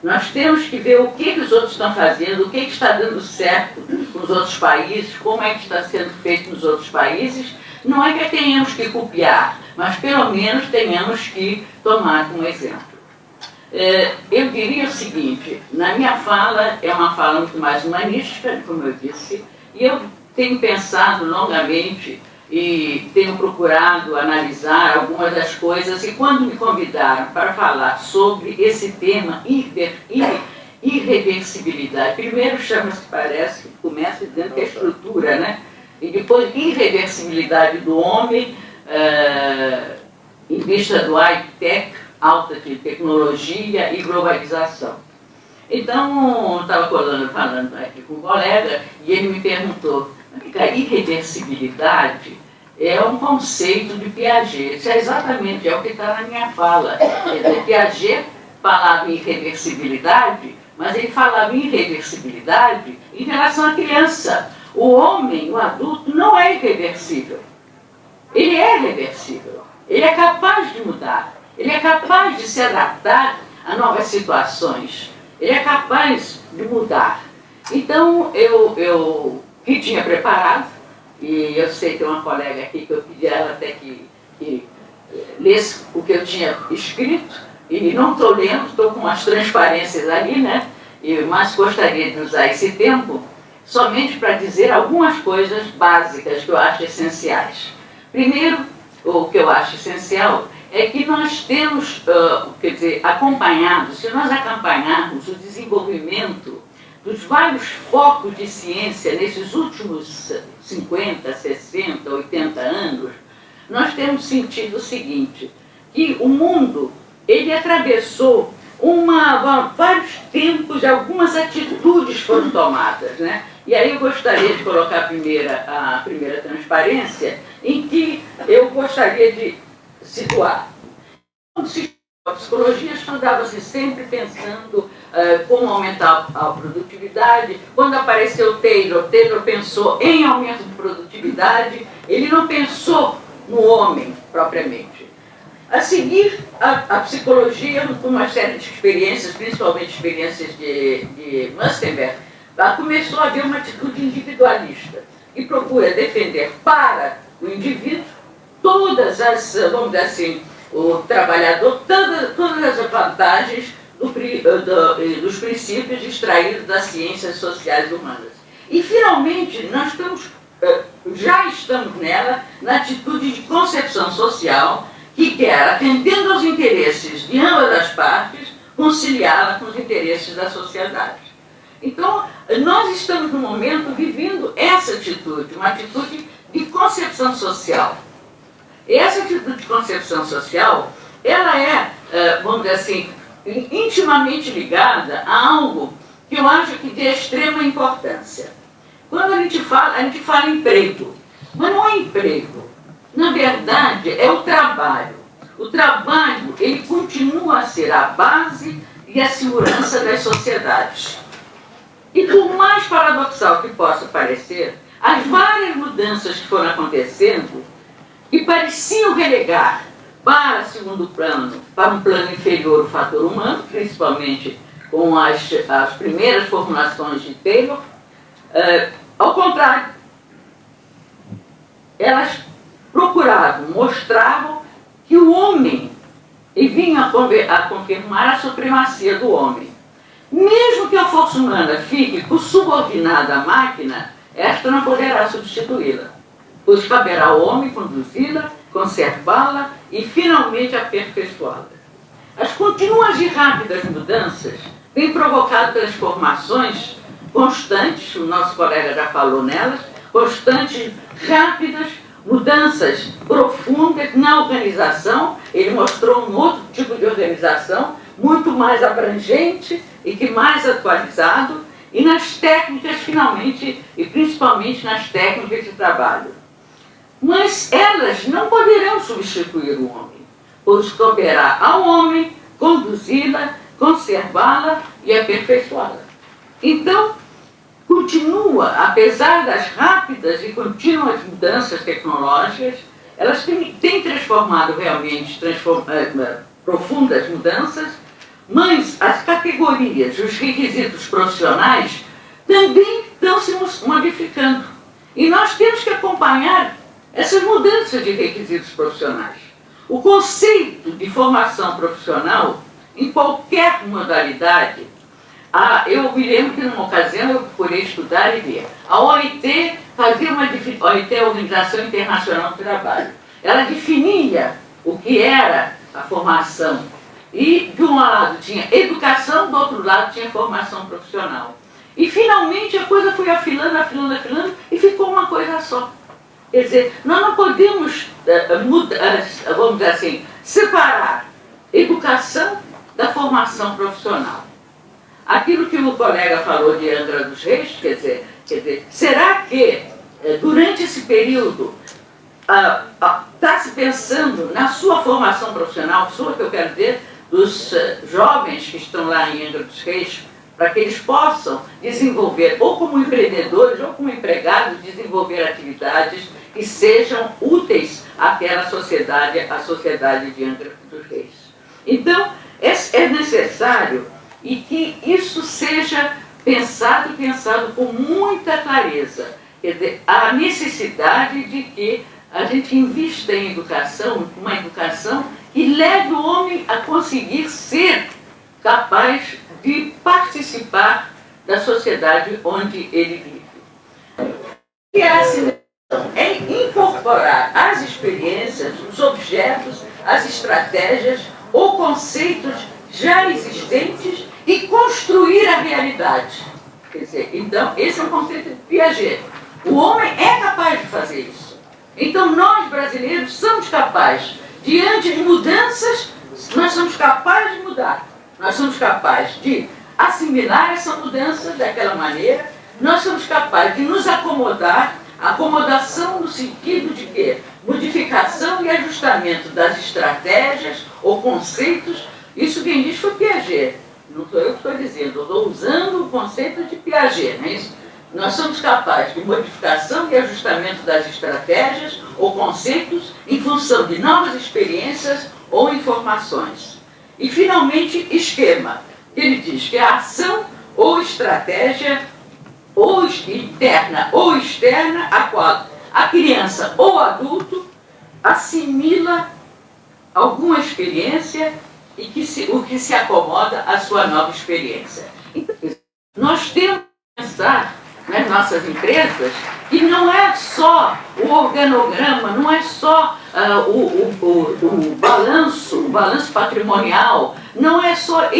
Nós temos que ver o que os outros estão fazendo, o que está dando certo nos outros países, como é que está sendo feito nos outros países. Não é que tenhamos que copiar, mas pelo menos tenhamos que tomar como exemplo. Eu diria o seguinte, na minha fala, é uma fala muito mais humanística, como eu disse, e eu tenho pensado longamente e tenho procurado analisar algumas das coisas, e quando me convidaram para falar sobre esse tema irreversibilidade, primeiro chama-se, começa dizendo que é estrutura, né? E depois irreversibilidade do homem, em vista do high-tech, alta tecnologia e globalização. Então, eu estava falando aqui com um colega, e ele me perguntou, a irreversibilidade é um conceito de Piaget. Isso é exatamente o que está na minha fala. Quer dizer, Piaget falava em irreversibilidade, mas ele falava em irreversibilidade em relação à criança. O homem, o adulto, não é irreversível. Ele é reversível. Ele é capaz de mudar. Ele é capaz de se adaptar a novas situações. Ele é capaz de mudar. Então, eu que tinha preparado, e eu sei que tem uma colega aqui que eu pedi a ela até que lesse o que eu tinha escrito, e não estou lendo, estou com umas transparências ali, né? Mas gostaria de usar esse tempo somente para dizer algumas coisas básicas que eu acho essenciais. Primeiro, o que eu acho essencial é que nós temos, quer dizer, acompanhado, se nós acompanharmos o desenvolvimento dos vários focos de ciência nesses últimos 50, 60, 80 anos, nós temos sentido o seguinte, que o mundo, ele atravessou vários tempos, algumas atitudes foram tomadas, né? E aí eu gostaria de colocar a primeira transparência, em que eu gostaria de situar. Quando se estudava a psicologia, estudava-se sempre pensando como aumentar a produtividade. Quando apareceu Taylor pensou em aumento de produtividade, ele não pensou no homem propriamente. A seguir, a psicologia, com uma série de experiências, principalmente experiências de Mustenberg, começou a haver uma atitude individualista e procura defender para o indivíduo todas as, vamos dizer assim, o trabalhador, todas as vantagens dos princípios extraídos das ciências sociais e humanas. E, finalmente, nós já estamos nela, na atitude de concepção social, que quer, atendendo aos interesses de ambas as partes, conciliá-la com os interesses da sociedade. Então, nós estamos, no momento, vivendo essa atitude, uma atitude de concepção social. E essa atitude de concepção social, ela é, vamos dizer assim, intimamente ligada a algo que eu acho que de extrema importância. Quando a gente fala em emprego, mas não é emprego. Na verdade, é o trabalho. O trabalho, ele continua a ser a base e a segurança das sociedades. E por mais paradoxal que possa parecer, as várias mudanças que foram acontecendo e pareciam relegar para segundo plano, para um plano inferior o fator humano, principalmente com as primeiras formulações de Taylor, ao contrário, elas mostravam que o homem, e vinha a confirmar a supremacia do homem. Mesmo que a força humana fique subordinada à máquina, esta não poderá substituí-la, pois caberá ao homem conduzi-la, conservá-la e finalmente aperfeiçoá-la. As contínuas e rápidas mudanças têm provocado transformações constantes, o nosso colega já falou nelas, constantes, rápidas, mudanças profundas na organização. Ele mostrou um outro tipo de organização, muito mais abrangente e que mais atualizado, e nas técnicas, finalmente, e principalmente nas técnicas de trabalho. Mas elas não poderão substituir o homem, pois caberá ao homem conduzi-la, conservá-la e aperfeiçoá-la. Então, continua, apesar das rápidas e contínuas mudanças tecnológicas, elas têm transformado realmente profundas mudanças, mas as categorias, os requisitos profissionais também estão se modificando. E nós temos que acompanhar essas mudanças de requisitos profissionais. O conceito de formação profissional, em qualquer modalidade, eu me lembro que numa ocasião eu procurei estudar e ver. A OIT fazia OIT é a Organização Internacional do Trabalho. Ela definia o que era a formação. E de um lado tinha educação, do outro lado tinha formação profissional. E finalmente a coisa foi afilando e ficou uma coisa só. Quer dizer, nós não podemos, vamos dizer assim, separar educação da formação profissional. Aquilo que o colega falou de Angra dos Reis, quer dizer, será que durante esse período está se pensando na sua formação profissional, que eu quero dizer, dos jovens que estão lá em Angra dos Reis, para que eles possam desenvolver, ou como empreendedores, ou como empregados, desenvolver atividades que sejam úteis àquela sociedade, a sociedade de Angra dos Reis. Então, é necessário e que isso seja pensado com muita clareza. Quer dizer, a necessidade de que a gente invista em educação, uma educação que leve o homem a conseguir ser capaz de participar da sociedade onde ele vive. E a assimilação é incorporar as experiências, os objetos, as estratégias ou conceitos já existentes e construir a realidade. Quer dizer, então, esse é um conceito de Piaget. O homem é capaz de fazer isso. Então, nós, brasileiros, somos capazes, diante de mudanças, nós somos capazes de mudar. Nós somos capazes de assimilar essa mudança daquela maneira, nós somos capazes de nos acomodar, acomodação no sentido de quê? Modificação e ajustamento das estratégias ou conceitos. Isso quem diz foi Piaget, não sou eu que estou dizendo, eu estou usando o conceito de Piaget, não é isso? Nós somos capazes de modificação e ajustamento das estratégias ou conceitos em função de novas experiências ou informações. E, finalmente, esquema. Ele diz que a ação ou estratégia ou interna ou externa, a qual a criança ou adulto assimila alguma experiência e o que se acomoda à sua nova experiência. Então, nós temos que pensar nas nossas empresas que não é só o organograma, não é só o balanço patrimonial, não é só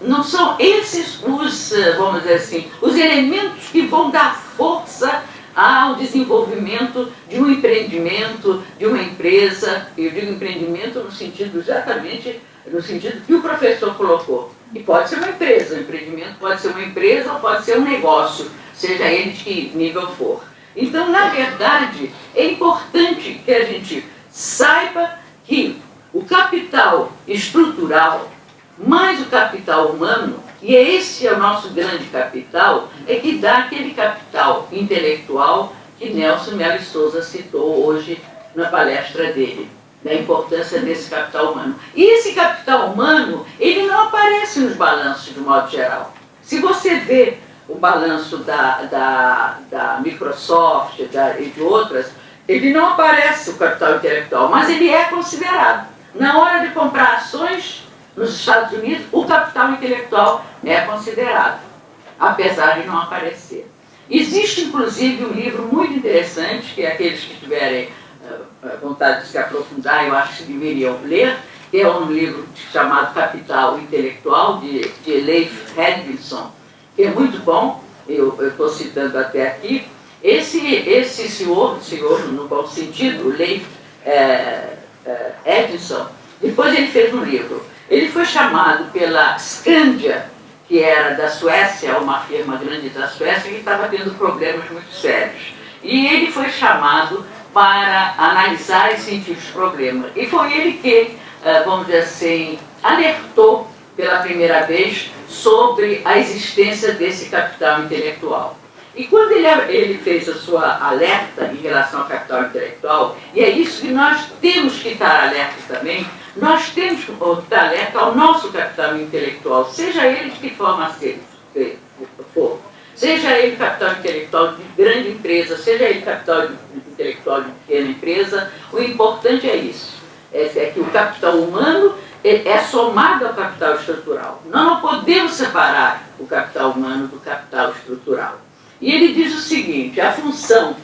não são esses os, vamos dizer assim, os elementos que vão dar força ao desenvolvimento de um empreendimento, de uma empresa. Eu digo empreendimento no sentido exatamente no sentido que o professor colocou. E pode ser uma empresa, o empreendimento pode ser uma empresa ou pode ser um negócio, seja ele de que nível for. Então, na verdade, é importante que a gente saiba que o capital estrutural mais o capital humano, e esse é o nosso grande capital, é que dá aquele capital intelectual que Nelson Melo Souza citou hoje na palestra dele, da importância desse capital humano. E esse capital humano, ele não aparece nos balanços de modo geral. Se você vê o balanço da Microsoft e de outras, ele não aparece o capital intelectual, mas ele é considerado. Na hora de comprar ações nos Estados Unidos, o capital intelectual é considerado, apesar de não aparecer. Existe, inclusive, um livro muito interessante, que aqueles que tiverem vontade de se aprofundar, eu acho que deveriam ler, que é um livro chamado Capital Intelectual, de Leif Edmondson, que é muito bom, eu estou citando até aqui. Esse senhor no bom sentido, Leif Edmondson, depois ele fez um livro. Ele foi chamado pela Skandia, que era da Suécia, uma firma grande da Suécia, que estava tendo problemas muito sérios. E ele foi chamado para analisar e sentir os problemas. E foi ele que, vamos dizer assim, alertou pela primeira vez sobre a existência desse capital intelectual. E quando ele fez a sua alerta em relação ao capital intelectual, e é isso que nós temos que estar alerta também, nós temos que estar alerta ao nosso capital intelectual, seja ele de que forma for. Seja ele capital intelectual de grande empresa, seja ele capital intelectual de pequena empresa, o importante é isso, é que o capital humano é somado ao capital estrutural. Nós não podemos separar o capital humano do capital estrutural. E ele diz o seguinte, a função,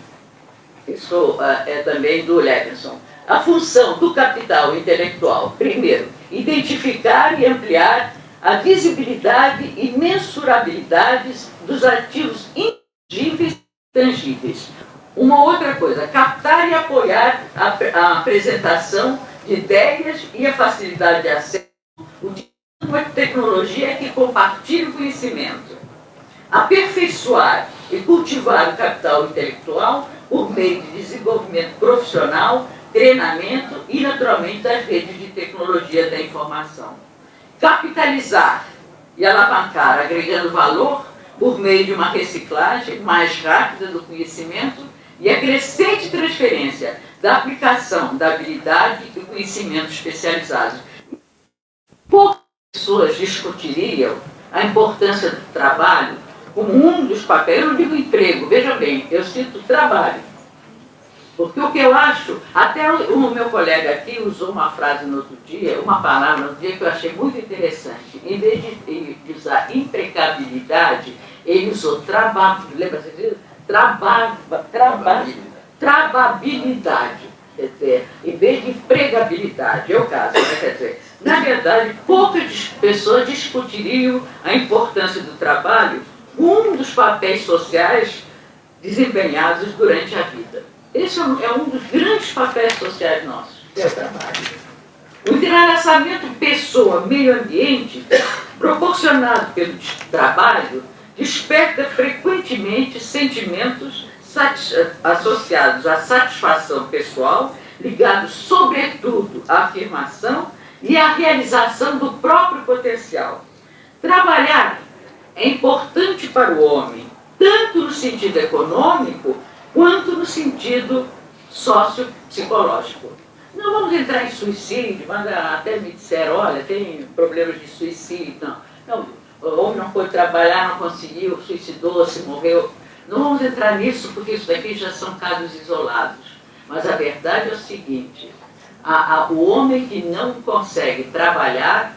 isso é também do Levinson, a função do capital intelectual, primeiro, identificar e ampliar a visibilidade e mensurabilidade dos ativos intangíveis e tangíveis. Uma outra coisa, captar e apoiar a apresentação de ideias e a facilidade de acesso, utilizando uma tecnologia que compartilha o conhecimento. Aperfeiçoar e cultivar o capital intelectual por meio de desenvolvimento profissional, treinamento e, naturalmente, das redes de tecnologia da informação. Capitalizar e alavancar, agregando valor por meio de uma reciclagem mais rápida do conhecimento e a crescente transferência da aplicação da habilidade e conhecimento especializados. Poucas pessoas discutiriam a importância do trabalho como um dos papéis. Eu não digo emprego, veja bem, eu cito trabalho. Porque o que eu acho, até o meu colega aqui usou uma frase no outro dia, uma palavra no outro dia que eu achei muito interessante. Em vez de usar imprecabilidade, ele usou lembra você? Trababilidade. Quer dizer, em vez de empregabilidade, é o caso, né? Quer dizer, na verdade, poucas pessoas discutiriam a importância do trabalho, um dos papéis sociais desempenhados durante a vida. Esse é um dos grandes papéis sociais nossos, que é o trabalho. O entrelaçamento pessoa-meio ambiente, proporcionado pelo trabalho, desperta frequentemente sentimentos associados à satisfação pessoal, ligados sobretudo à afirmação e à realização do próprio potencial. Trabalhar é importante para o homem, tanto no sentido econômico, quanto no sentido sociopsicológico. Não vamos entrar em suicídio, mas até me disseram, olha, tem problemas de suicídio. Não. o homem não foi trabalhar, não conseguiu, suicidou-se, morreu. Não vamos entrar nisso, porque isso daqui já são casos isolados. Mas a verdade é o seguinte, o homem que não consegue trabalhar,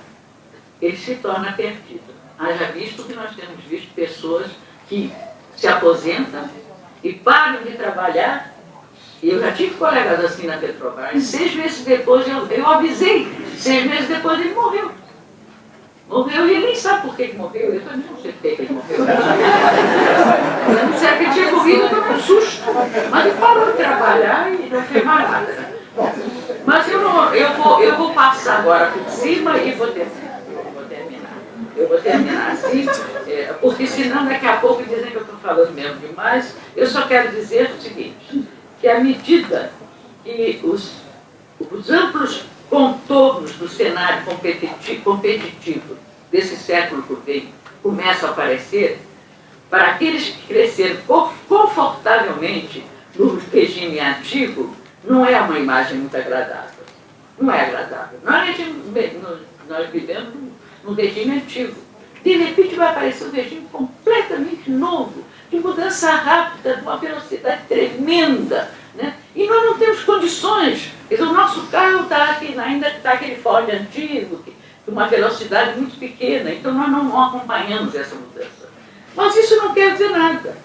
ele se torna perdido. Haja visto que nós temos visto pessoas que se aposentam e param de trabalhar. E eu já tive colegas assim na Petrobras. 6 meses depois, eu avisei, 6 meses depois ele morreu. Morreu e ele nem sabe por que morreu. Eu também não sei por que ele morreu. Eu não sei que ele tinha morrido, eu tomei um susto. Mas ele parou de trabalhar e não fez mais nada. Bom, mas eu vou passar agora por cima e vou terminar. Eu vou terminar assim, porque senão daqui a pouco dizem que eu estou falando mesmo demais. Eu só quero dizer o seguinte, que à medida que os amplos contornos do cenário competitivo desse século por vir começam a aparecer, para aqueles que cresceram confortavelmente no regime antigo, não é uma imagem muito agradável. Não é agradável. Nós vivemos num regime antigo. De repente vai aparecer um regime completamente novo, de mudança rápida, de uma velocidade tremenda, né? E nós não temos condições. O nosso carro ainda está aquele Ford antigo, de uma velocidade muito pequena, então nós não acompanhamos essa mudança. Mas isso não quer dizer nada.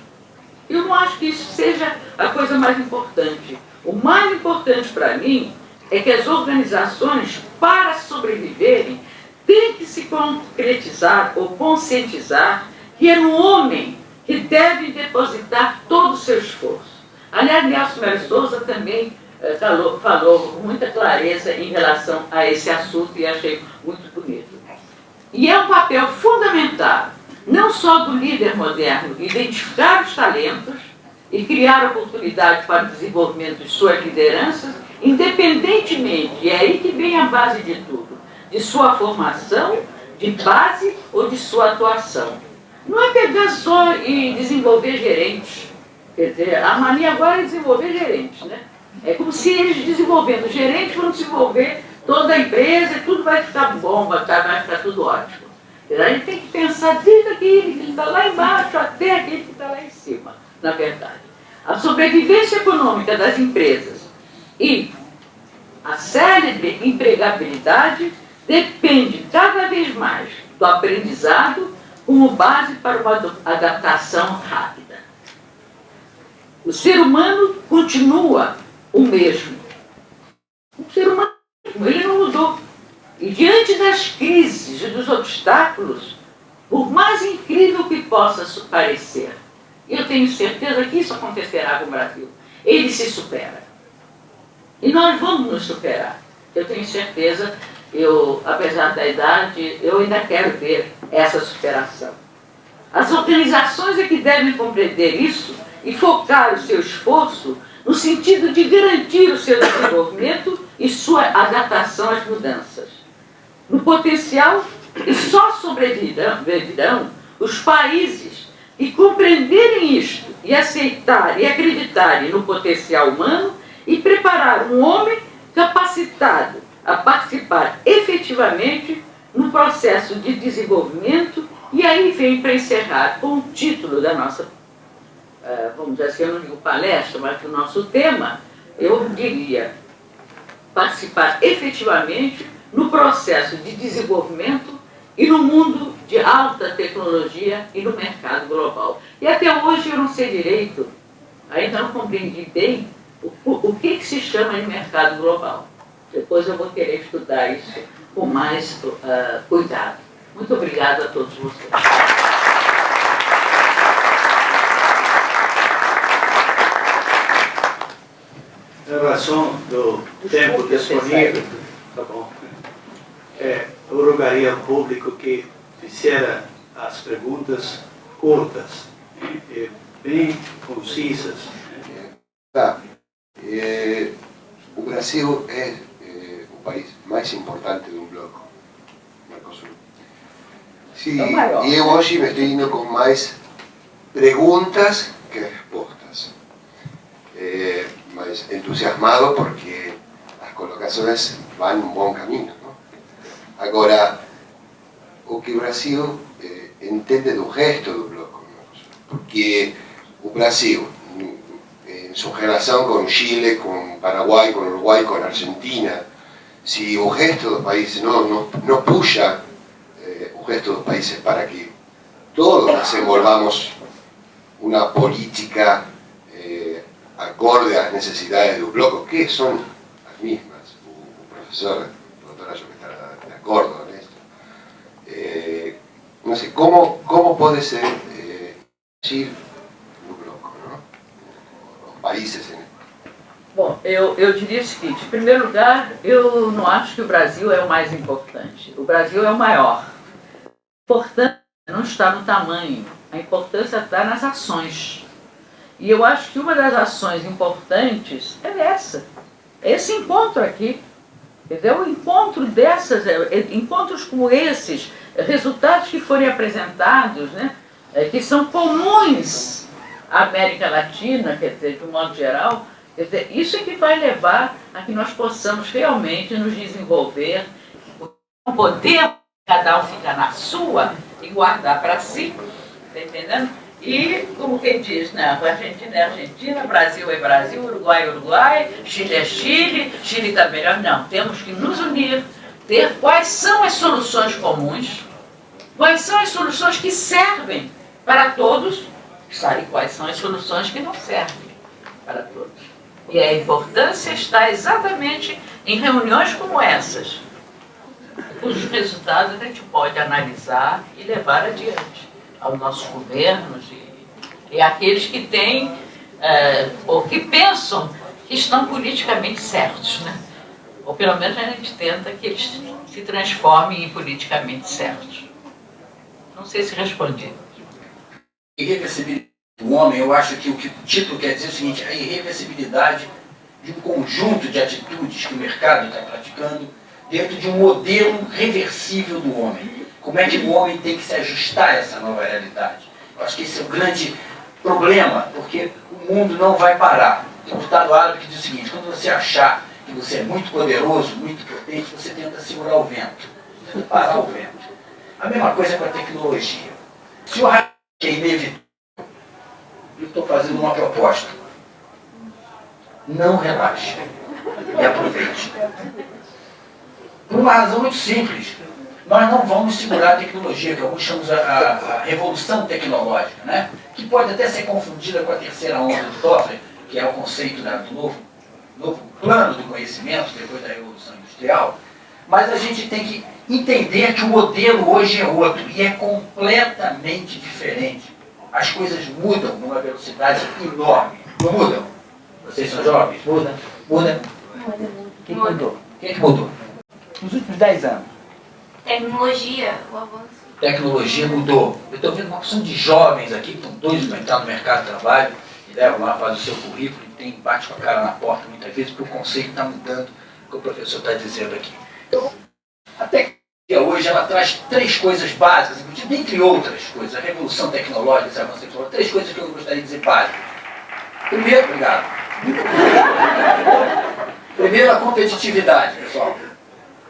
Eu não acho que isso seja a coisa mais importante. O mais importante para mim é que as organizações, para sobreviverem, têm que se concretizar ou conscientizar que é no homem que deve depositar todo o seu esforço. Aliás, Nelson Melo Souza também falou com muita clareza em relação a esse assunto e achei muito bonito. E é um papel fundamental, não só do líder moderno, identificar os talentos e criar oportunidades para o desenvolvimento de suas lideranças, independentemente, e é aí que vem a base de tudo, de sua formação, de base ou de sua atuação. Não é pegar só e desenvolver gerentes. Quer dizer, a mania agora é desenvolver gerentes, né? É como se eles desenvolvendo gerentes vão desenvolver toda a empresa e tudo vai ficar bom, vai ficar tudo ótimo. A gente tem que pensar desde aquele que está lá embaixo até aquele que está lá em cima, na verdade. A sobrevivência econômica das empresas e a célebre empregabilidade depende cada vez mais do aprendizado como base para uma adaptação rápida. O ser humano continua o mesmo. O ser humano, ele não mudou. E diante das crises e dos obstáculos, por mais incrível que possa parecer, eu tenho certeza que isso acontecerá com o Brasil, ele se supera. E nós vamos nos superar. Eu tenho certeza, apesar da idade, eu ainda quero ver essa superação. As organizações é que devem compreender isso e focar o seu esforço no sentido de garantir o seu desenvolvimento e sua adaptação às mudanças. No potencial, e só sobreviverão os países que compreenderem isto e aceitarem e acreditarem no potencial humano e preparar um homem capacitado a participar efetivamente no processo de desenvolvimento. E aí vem para encerrar com o título da nossa, vamos dizer assim, eu não digo palestra, mas o nosso tema, eu diria, participar efetivamente no processo de desenvolvimento e no mundo de alta tecnologia e no mercado global. E até hoje eu não sei direito, ainda não compreendi bem o que se chama de mercado global. Depois eu vou querer estudar isso com mais cuidado. Muito obrigada a todos vocês. Em relação do tempo disponível, tá bom. Eu rogaria ao público que fizesse as perguntas curtas e bem concisas. Tá. O Brasil é o país mais importante do bloco, Mercosul. Sí, y hoy me estoy yendo con más preguntas que respuestas. Más entusiasmado porque las colocaciones van un buen camino, ¿no? Agora, o que o Brasil entende do resto do bloco, porque o Brasil, en su relación con Chile, con Paraguay, con Uruguay, con Argentina, si el resto de los países no puya el resto de los países para que todos desenvolvamos una política acorde a las necesidades del bloque, que son las mismas. El profesor, doctora, yo que está de acuerdo con esto. No sé, ¿cómo puede ser agir no bloco, não? Os países. Bom, eu diria o seguinte: em primeiro lugar, eu não acho que o Brasil é o mais importante. O Brasil é o maior. A importância não está no tamanho, a importância está nas ações. E eu acho que uma das ações importantes é essa, esse encontro aqui. Entendeu? O encontro encontros como esses, resultados que forem apresentados, né, que são comuns à América Latina, quer dizer, de um modo geral, quer dizer, isso é que vai levar a que nós possamos realmente nos desenvolver. Não podemos cada um ficar na sua e guardar para si, tá entendendo? E, como quem diz, né, Argentina é Argentina, Brasil é Brasil, Uruguai é Uruguai, Chile é Chile, Chile está melhor. Não, temos que nos unir, ter quais são as soluções comuns, quais são as soluções que servem para todos, e quais são as soluções que não servem para todos. E a importância está exatamente em reuniões como essas, cujos resultados a gente pode analisar e levar adiante aos nossos governos e àqueles que têm, ou que pensam que estão politicamente certos, né? Ou pelo menos a gente tenta que eles se transformem em politicamente certos. Não sei se respondi. Irreversibilidade do homem, eu acho que o que o título quer dizer é o seguinte: a irreversibilidade de um conjunto de atitudes que o mercado está praticando dentro de um modelo reversível do homem. Como é que o homem tem que se ajustar a essa nova realidade? Eu acho que esse é o grande problema, porque o mundo não vai parar. Tem um ditado árabe que diz o seguinte: quando você achar que você é muito poderoso, muito potente, você tenta segurar o vento, tenta parar o vento. A mesma coisa com a tecnologia. Se o raio é inevitável, eu estou fazendo uma proposta. Não relaxe e aproveite. Por uma razão muito simples. Nós não vamos segurar a tecnologia, que alguns chamam a revolução tecnológica, né? Que pode até ser confundida com a terceira onda de Toffler, que é o conceito do novo plano do conhecimento, depois da Revolução Industrial. Mas a gente tem que entender que o modelo hoje é outro, e é completamente diferente. As coisas mudam numa velocidade enorme. Não mudam? Vocês são jovens? Muda? Muda? O que mudou? O que mudou? Nos últimos 10 anos. Tecnologia, o avanço. Tecnologia mudou. Eu estou vendo uma opção de jovens aqui que estão doidos para entrar no mercado de trabalho e levam lá, fazem o seu currículo e bate com a cara na porta muitas vezes, porque o conceito está mudando, o que o professor está dizendo aqui. Então, a tecnologia hoje ela traz 3 coisas básicas, dentre outras coisas, a revolução tecnológica, esse avanço tecnológico, 3 coisas que eu gostaria de dizer básicas. Primeiro, obrigado. Primeiro, a competitividade, pessoal.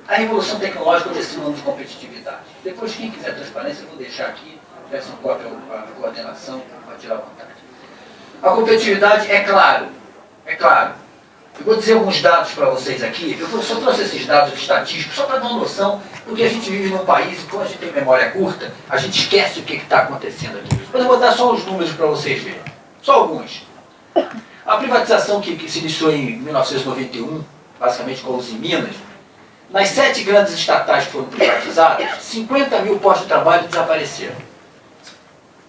A revolução tecnológica hoje é sinônimo de competitividade. Depois, quem quiser transparência, eu vou deixar aqui, peço uma cópia à coordenação para tirar à vontade. A competitividade é claro. Eu vou dizer alguns dados para vocês aqui. Eu só trouxe esses dados estatísticos, só para dar uma noção, porque a gente vive num país e, quando a gente tem memória curta, a gente esquece o que está acontecendo aqui. Mas eu vou dar só os números para vocês verem. Só alguns. A privatização que se iniciou em 1991, basicamente com a Uzi Minas, nas 7 grandes estatais que foram privatizadas, 50 mil postos de trabalho desapareceram.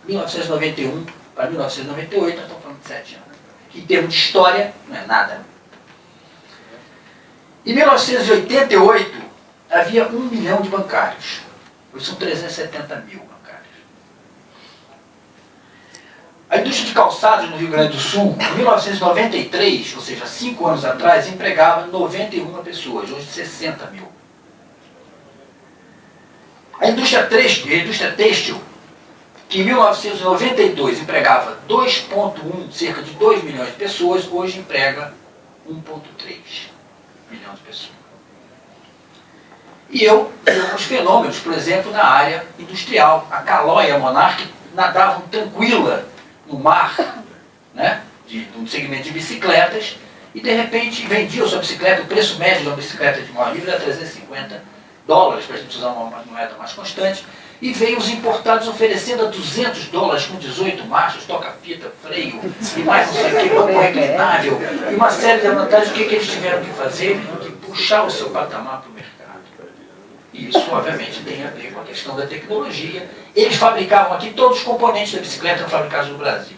1991 para 1998, nós estamos falando de 7 anos. Em termos de história, não é nada. Em 1988, havia 1 milhão de bancários. Hoje são 370 mil bancários. A indústria de calçados no Rio Grande do Sul, em 1993, ou seja, 5 anos atrás, empregava 91 pessoas, hoje 60 mil. A indústria têxtil, que em 1992 empregava 2,1, cerca de 2 milhões de pessoas, hoje emprega 1,3 milhões de pessoas. E eu vi alguns fenômenos, por exemplo, na área industrial. A Calói e a Monarch nadavam tranquila no mar, né, no segmento de bicicletas, e de repente vendiam sua bicicleta, o preço médio de uma bicicleta de maior nível era $350, para a gente usar uma moeda mais constante, e veio os importados oferecendo a $200 com 18 marchas, toca-fita, freio, e mais não sei o que, banco reclinável, e uma série de vantagens. O que eles tiveram que fazer? Que puxar o seu patamar para o mercado. E isso, obviamente, tem a ver com a questão da tecnologia. Eles fabricavam aqui, todos os componentes da bicicleta eram fabricados no Brasil.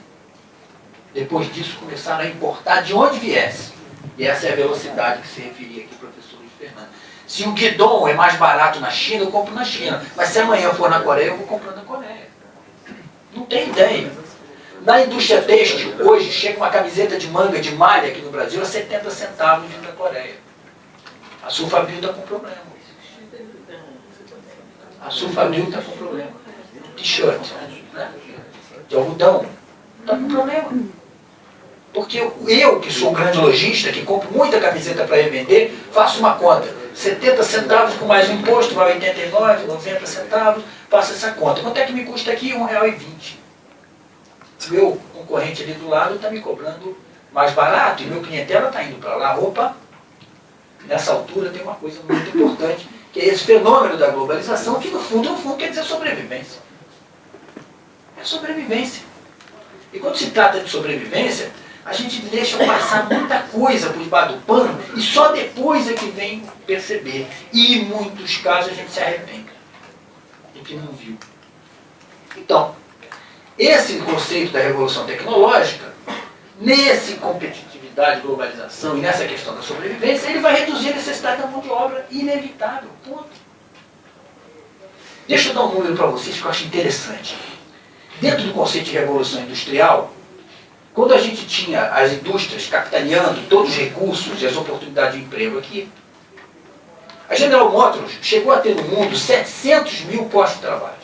Depois disso, começaram a importar de onde viesse. E essa é a velocidade que se referia aqui, professor Luiz Fernando. Se o guidon é mais barato na China, eu compro na China. Mas se amanhã eu for na Coreia, eu vou comprar na Coreia. Não tem ideia. Na indústria têxtil, hoje, chega uma camiseta de manga de malha aqui no Brasil a 70 centavos vindo da Coreia. A Sulfabril está com problema. A Sulfabril está com problema. T-shirt, né, de algodão, está com problema. Porque eu, que sou um grande lojista, que compro muita camiseta para revender, faço uma conta. 70 centavos com mais imposto, vai 89, 90 centavos, faço essa conta. Quanto é que me custa aqui? R$1,20. O meu concorrente ali do lado está me cobrando mais barato, e meu clientela está indo para lá. Opa, nessa altura tem uma coisa muito importante, que é esse fenômeno da globalização, que no fundo quer dizer sobrevivência. É sobrevivência. E quando se trata de sobrevivência, a gente deixa passar muita coisa por debaixo do pano e só depois é que vem perceber. E em muitos casos a gente se arrepende do que não viu. Então, esse conceito da revolução tecnológica, nesse competitividade, globalização e nessa questão da sobrevivência, ele vai reduzir a necessidade da mão de obra inevitável. Ponto. Deixa eu dar um número para vocês que eu acho interessante. Dentro do conceito de revolução industrial, quando a gente tinha as indústrias capitaneando todos os recursos e as oportunidades de emprego aqui, a General Motors chegou a ter no mundo 700 mil postos de trabalho.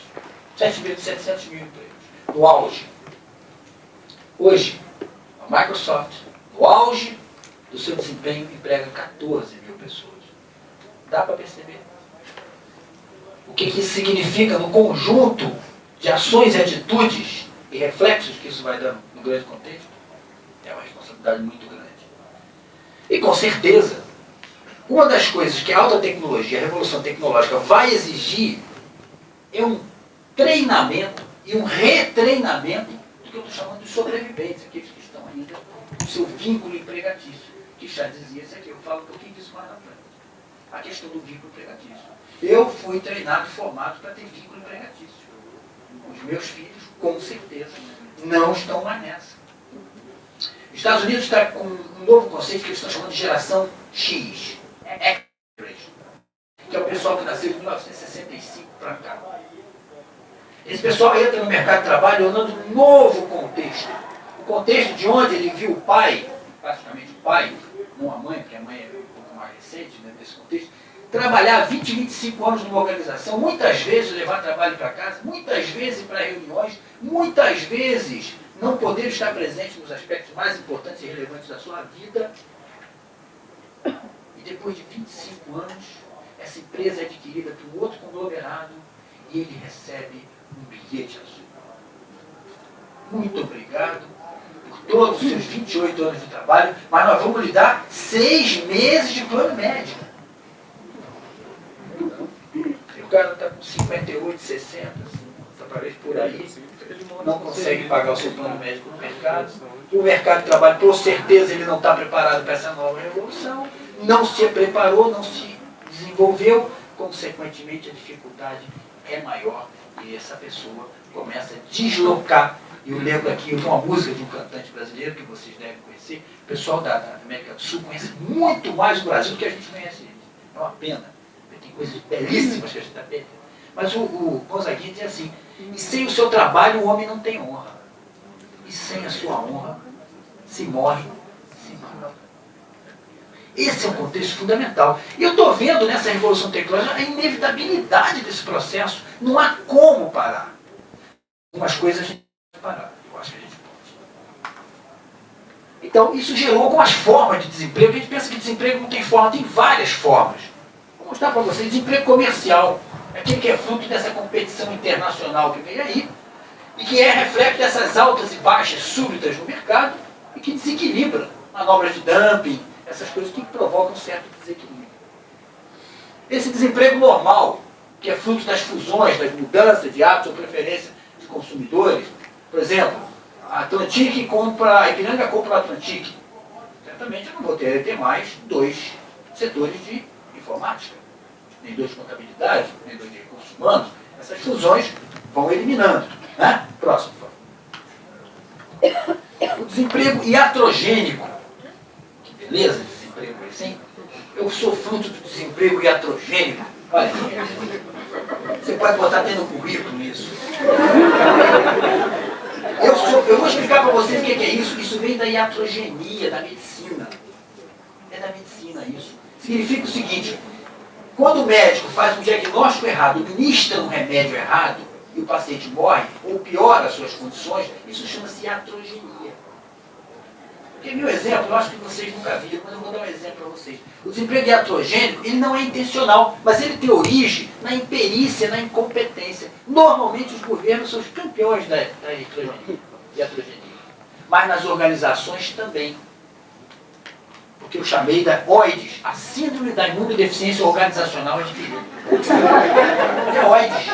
700 mil empregos. No auge. Hoje, a Microsoft, no auge do seu desempenho, emprega 14 mil pessoas. Dá para perceber? O que isso significa no conjunto de ações e atitudes e reflexos que isso vai dar no grande contexto? É uma responsabilidade muito grande. E com certeza, uma das coisas que a alta tecnologia, a revolução tecnológica vai exigir é um treinamento e um retreinamento do que eu estou chamando de sobrevivência, aqueles que estão ainda no seu vínculo empregatício, que já dizia isso aqui, eu falo um pouquinho disso mais na frente. A questão do vínculo empregatício. Eu fui treinado, formado para ter vínculo empregatício. Os meus filhos, com certeza, não estão mais nessa. Os Estados Unidos está com um novo conceito que eles estão chamando de geração X, que é o pessoal que nasceu em 1965 para cá. Esse pessoal entra no mercado de trabalho olhando um novo contexto. O contexto de onde ele viu o pai, praticamente o pai, não a mãe, porque a mãe é um pouco mais recente, né, nesse contexto, trabalhar 20, 25 anos numa organização, muitas vezes levar trabalho para casa, muitas vezes para reuniões, muitas vezes não poder estar presente nos aspectos mais importantes e relevantes da sua vida. E depois de 25 anos, essa empresa é adquirida por um outro conglomerado e ele recebe um bilhete azul. Muito obrigado por todos os seus 28 anos de trabalho, mas nós vamos lhe dar 6 meses de plano médico. O cara está com 58, 60, talvez por aí, não consegue pagar o seu plano médico no mercado. O mercado de trabalho, por certeza, ele não está preparado para essa nova revolução, não se preparou, não se desenvolveu, consequentemente a dificuldade é maior e essa pessoa começa a deslocar. E eu lembro aqui, eu tenho uma música de um cantante brasileiro que vocês devem conhecer, o pessoal da América do Sul conhece muito mais o Brasil do que a gente conhece ele. É uma pena. Tem coisas belíssimas que a gente está perdendo. Mas o Gonzaguinha diz assim, e sem o seu trabalho o homem não tem honra. E sem a sua honra se morre, se mata. Esse é um contexto fundamental. E eu estou vendo nessa revolução tecnológica a inevitabilidade desse processo. Não há como parar. Algumas coisas a gente pode parar. Eu acho que a gente pode. Então, isso gerou algumas formas de desemprego. A gente pensa que desemprego não tem forma, tem várias formas. Como mostrar para vocês desemprego comercial. Aquele que é fruto dessa competição internacional que vem aí e que é reflexo dessas altas e baixas súbitas no mercado e que desequilibra manobras de dumping, essas coisas que provocam certo desequilíbrio. Esse desemprego normal, que é fruto das fusões, das mudanças de hábitos ou preferência de consumidores, por exemplo, a Atlantic compra, a Ipiranga compra a Atlantic. Certamente eu não vou ter mais 2 setores de informática, nem 2 de contabilidade, nem 2 de recursos humanos. Essas fusões vão eliminando. Né? Próximo. O desemprego iatrogênico. Que beleza de desemprego assim. Eu sou fruto do desemprego iatrogênico. Olha, você pode botar até no currículo isso. Eu vou explicar para vocês o que é isso. Isso vem da iatrogenia, da medicina. É da medicina isso. Significa o seguinte: quando o médico faz um diagnóstico errado, ministra um remédio errado, e o paciente morre, ou piora as suas condições, isso chama-se iatrogenia. Porque meu exemplo, eu acho que vocês nunca viram, mas eu vou dar um exemplo para vocês. O desemprego iatrogênico, ele não é intencional, mas ele tem origem na imperícia, na incompetência. Normalmente os governos são os campeões da iatrogenia. Mas nas organizações também. Porque eu chamei da OIDES, a Síndrome da Imunodeficiência Organizacional Adquirida. É OIDES.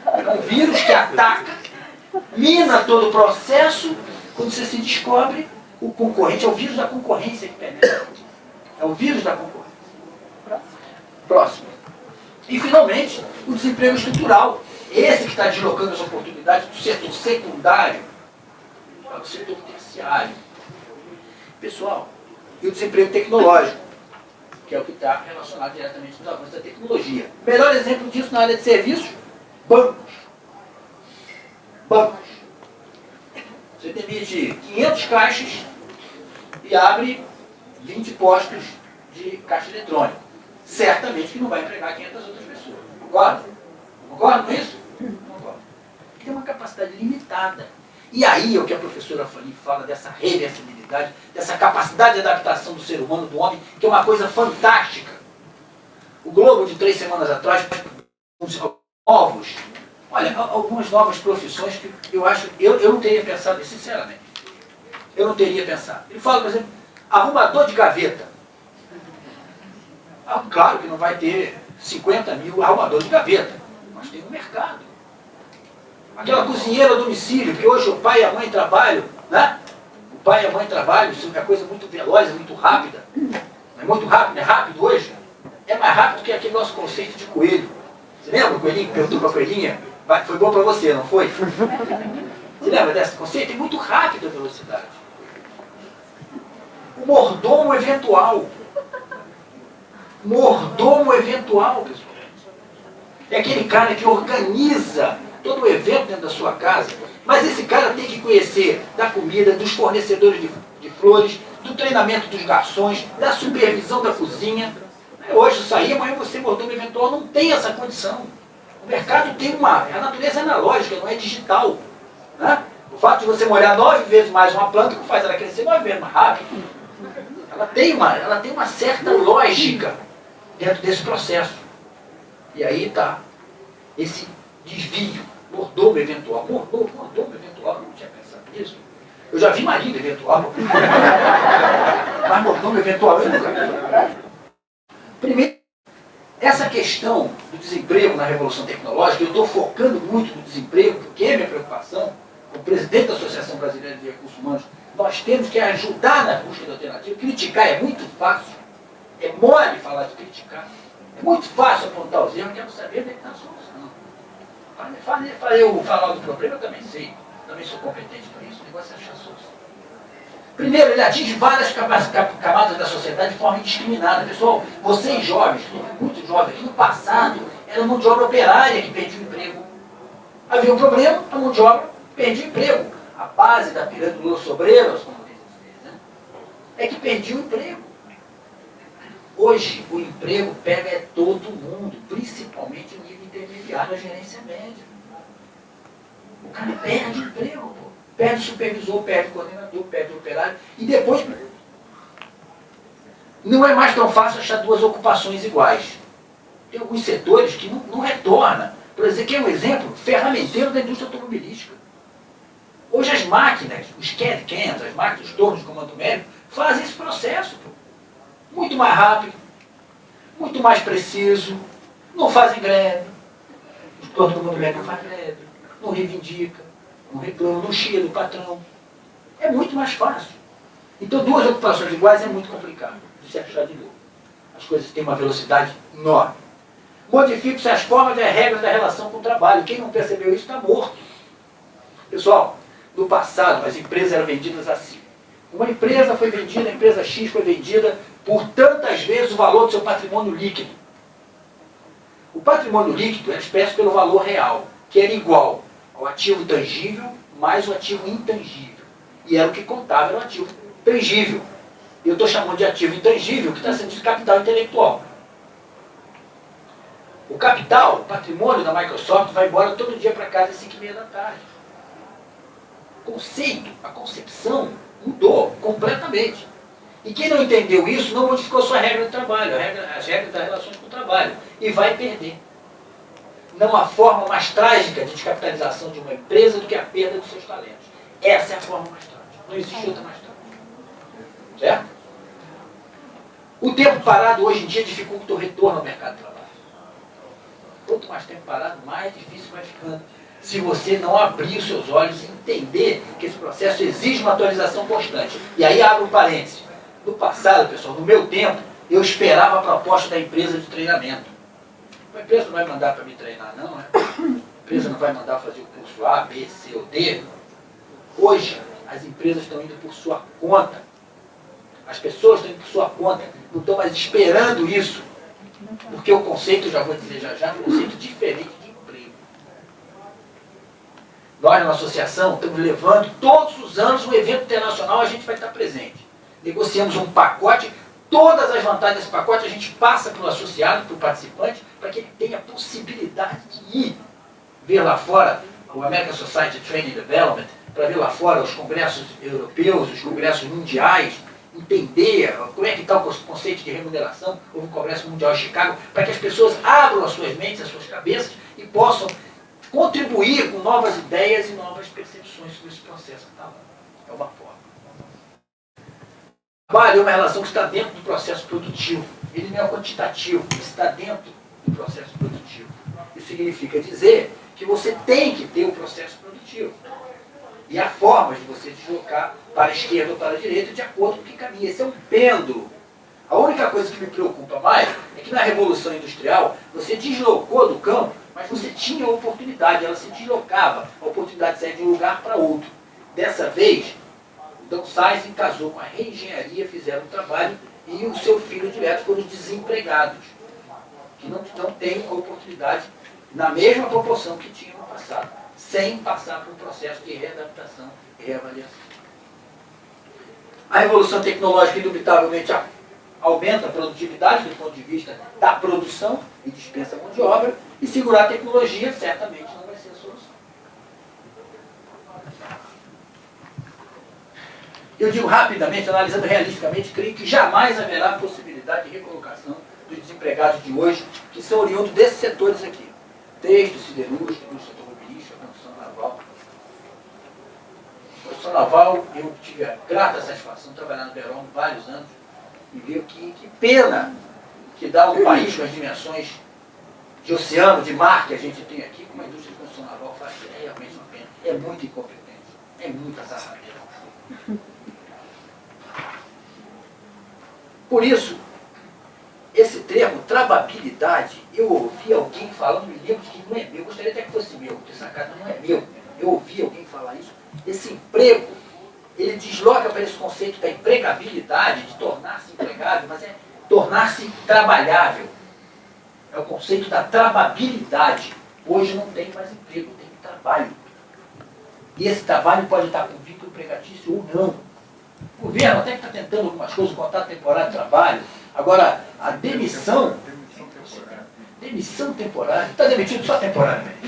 É um vírus que ataca, mina todo o processo. Quando você se descobre, o concorrente é o vírus da concorrência que penetra. É o vírus da concorrência. Próximo. E, finalmente, o desemprego estrutural. Esse que está deslocando as oportunidades do setor secundário para o setor terciário. Pessoal, e o desemprego tecnológico, que é o que está relacionado diretamente com os avanços da tecnologia. Melhor exemplo disso na área de serviços, bancos. Bancos. Você demite 500 caixas e abre 20 postos de caixa eletrônico. Certamente que não vai empregar 500 outras pessoas. Concorda? Concorda com isso? Concorda. Porque tem uma capacidade limitada. E aí é o que a professora Fanny fala dessa reversibilidade, dessa capacidade de adaptação do ser humano, do homem, que é uma coisa fantástica. O Globo, de 3 semanas atrás, novos, olha, algumas novas profissões que eu acho, eu não teria pensado, sinceramente, eu não teria pensado. Ele fala, por exemplo, arrumador de gaveta. Claro que não vai ter 50 mil arrumadores de gaveta, mas tem um mercado. Aquela cozinheira a domicílio, que hoje o pai e a mãe trabalham, né? O pai e a mãe trabalham, isso é coisa muito veloz, é muito rápida. É muito rápido, é rápido hoje. É mais rápido que aquele nosso conceito de coelho. Você lembra o coelhinho que perguntou para a coelhinha? Foi bom para você, não foi? Você lembra desse conceito? É muito rápido a velocidade. O mordomo eventual. Mordomo eventual, pessoal. É aquele cara que organiza todo o evento dentro da sua casa, mas esse cara tem que conhecer da comida, dos fornecedores de flores, do treinamento dos garçons, da supervisão da cozinha. Hoje isso aí, amanhã você, mordomo eventual, não tem essa condição. O mercado tem a natureza é analógica, não é digital. Né? O fato de você molhar 9 vezes mais uma planta que faz ela crescer 9 vezes mais rápido, ela tem uma certa lógica dentro desse processo. E aí está esse desvio. Mordomo eventual. Mordomo eventual. Eu não tinha pensado nisso. Eu já vi marido eventual. Mas mordomo eventual eu nunca vi. Primeiro, essa questão do desemprego na Revolução Tecnológica, eu estou focando muito no desemprego, porque é minha preocupação, como presidente da Associação Brasileira de Recursos Humanos, nós temos que ajudar na busca de alternativa. Criticar é muito fácil. É mole falar de criticar. É muito fácil apontar os erros, eu quero saber onde é que está a solução. Eu falar do problema, eu também sei. Também sou competente para isso. O negócio é achar a solução. Primeiro, ele atinge várias camadas da sociedade de forma indiscriminada. Pessoal, vocês jovens, muito jovens, no passado, era a mão de obra operária que perdia o emprego. Havia um problema, a mão de obra perdia o emprego. A base da pirâmide dos obreiros, como dizem vocês, né? É que perdia o emprego. Hoje, o emprego pega todo mundo, principalmente o nível intermediário, a gerência média. O cara perde o emprego, pô. Perde o supervisor, perde o coordenador, perde o operário, e depois não é mais tão fácil achar 2 ocupações iguais. Tem alguns setores que não retorna. Por exemplo, aqui é um exemplo, ferramenteiro da indústria automobilística. Hoje as máquinas, os CAD/CAMs, as máquinas, os tornos de comando numérico, fazem esse processo. Pô. Muito mais rápido, muito mais preciso, não fazem greve. Os tornos de comando numérico não fazem greve, não reivindica, não reclama, não xinga do patrão. É muito mais fácil. Então, duas ocupações iguais é muito complicado de se achar de novo. As coisas têm uma velocidade enorme. Modificam-se as formas e as regras da relação com o trabalho. Quem não percebeu isso está morto. Pessoal, no passado, as empresas eram vendidas assim. Uma empresa foi vendida, a empresa X foi vendida por tantas vezes o valor do seu patrimônio líquido. O patrimônio líquido era expresso pelo valor real, que era igual ao ativo tangível mais o ativo intangível. E era o que contava, era o ativo tangível. Eu estou chamando de ativo intangível, que está sendo de capital intelectual. O capital, o patrimônio da Microsoft vai embora todo dia para casa às 5h30 da tarde. O conceito, a concepção mudou completamente. E quem não entendeu isso não modificou sua regra de trabalho, as regras das relações com o trabalho. E vai perder. Não há forma mais trágica de descapitalização de uma empresa do que a perda dos seus talentos. Essa é a forma mais trágica. Não existe outra mais trágica. Certo? O tempo parado hoje em dia dificulta o retorno ao mercado de trabalho. Quanto mais tempo parado, mais difícil vai ficando. Se você não abrir os seus olhos e entender que esse processo exige uma atualização constante. E aí abre um parênteses. No passado, pessoal, no meu tempo, eu esperava a proposta da empresa de treinamento. A empresa não vai mandar para me treinar, não, né? A empresa não vai mandar fazer o curso A, B, C ou D. Hoje, as empresas estão indo por sua conta. As pessoas estão indo por sua conta. Não estão mais esperando isso. Porque o conceito, já vou dizer já, é um conceito diferente de emprego. Nós, na associação, estamos levando todos os anos um evento internacional, a gente vai estar presente. Negociamos um pacote, todas as vantagens desse pacote a gente passa para o associado, para o participante, para que ele tenha a possibilidade de ir ver lá fora o American Society of Training and Development, para ver lá fora os congressos europeus, os congressos mundiais, entender como é que está o conceito de remuneração. Houve o Congresso Mundial em Chicago, para que as pessoas abram as suas mentes, as suas cabeças e possam contribuir com novas ideias e novas percepções sobre esse processo que está lá. É uma forma. O trabalho é uma relação que está dentro do processo produtivo. Ele não é quantitativo, ele está dentro do processo produtivo. Isso significa dizer que você tem que ter um processo produtivo. E há formas de você deslocar para a esquerda ou para a direita de acordo com o que caminha. Esse é um pêndulo. A única coisa que me preocupa mais é que na Revolução Industrial você deslocou do campo, mas você tinha a oportunidade, ela se deslocava, a oportunidade de sair de um lugar para outro. Dessa vez, o downsizing casou com a reengenharia, fizeram o trabalho e o seu filho direto foram desempregados, que não têm a oportunidade na mesma proporção que tinham no passado, sem passar por um processo de readaptação e reavaliação. A revolução tecnológica, indubitavelmente, aumenta a produtividade do ponto de vista da produção e dispensa mão de obra, e segurar a tecnologia certamente não vai ser a solução. Eu digo rapidamente, analisando realisticamente, creio que jamais haverá possibilidade de recolocação dos desempregados de hoje, que são oriundos desses setores aqui. Texto, siderúrgica, indústria automobilística, construção naval. Construção naval, eu tive a grata satisfação de trabalhar no Verão vários anos e ver que pena que dá um país com as dimensões de oceano, de mar que a gente tem aqui, como a indústria de construção naval faz, é realmente uma pena. É muita incompetência, é muita safadeza. Por isso, esse termo, trababilidade, eu ouvi alguém falando em livros que não é meu, eu gostaria até que fosse meu, porque essa carta não é meu. Eu ouvi alguém falar isso. Esse emprego, ele desloca para esse conceito da empregabilidade, de tornar-se empregável, mas é tornar-se trabalhável. É o conceito da trababilidade. Hoje não tem mais emprego, tem trabalho. E esse trabalho pode estar com vínculo empregatício ou não. O governo até que está tentando algumas coisas, contrato temporário de trabalho. Agora, a demissão temporária, está demitido só temporariamente.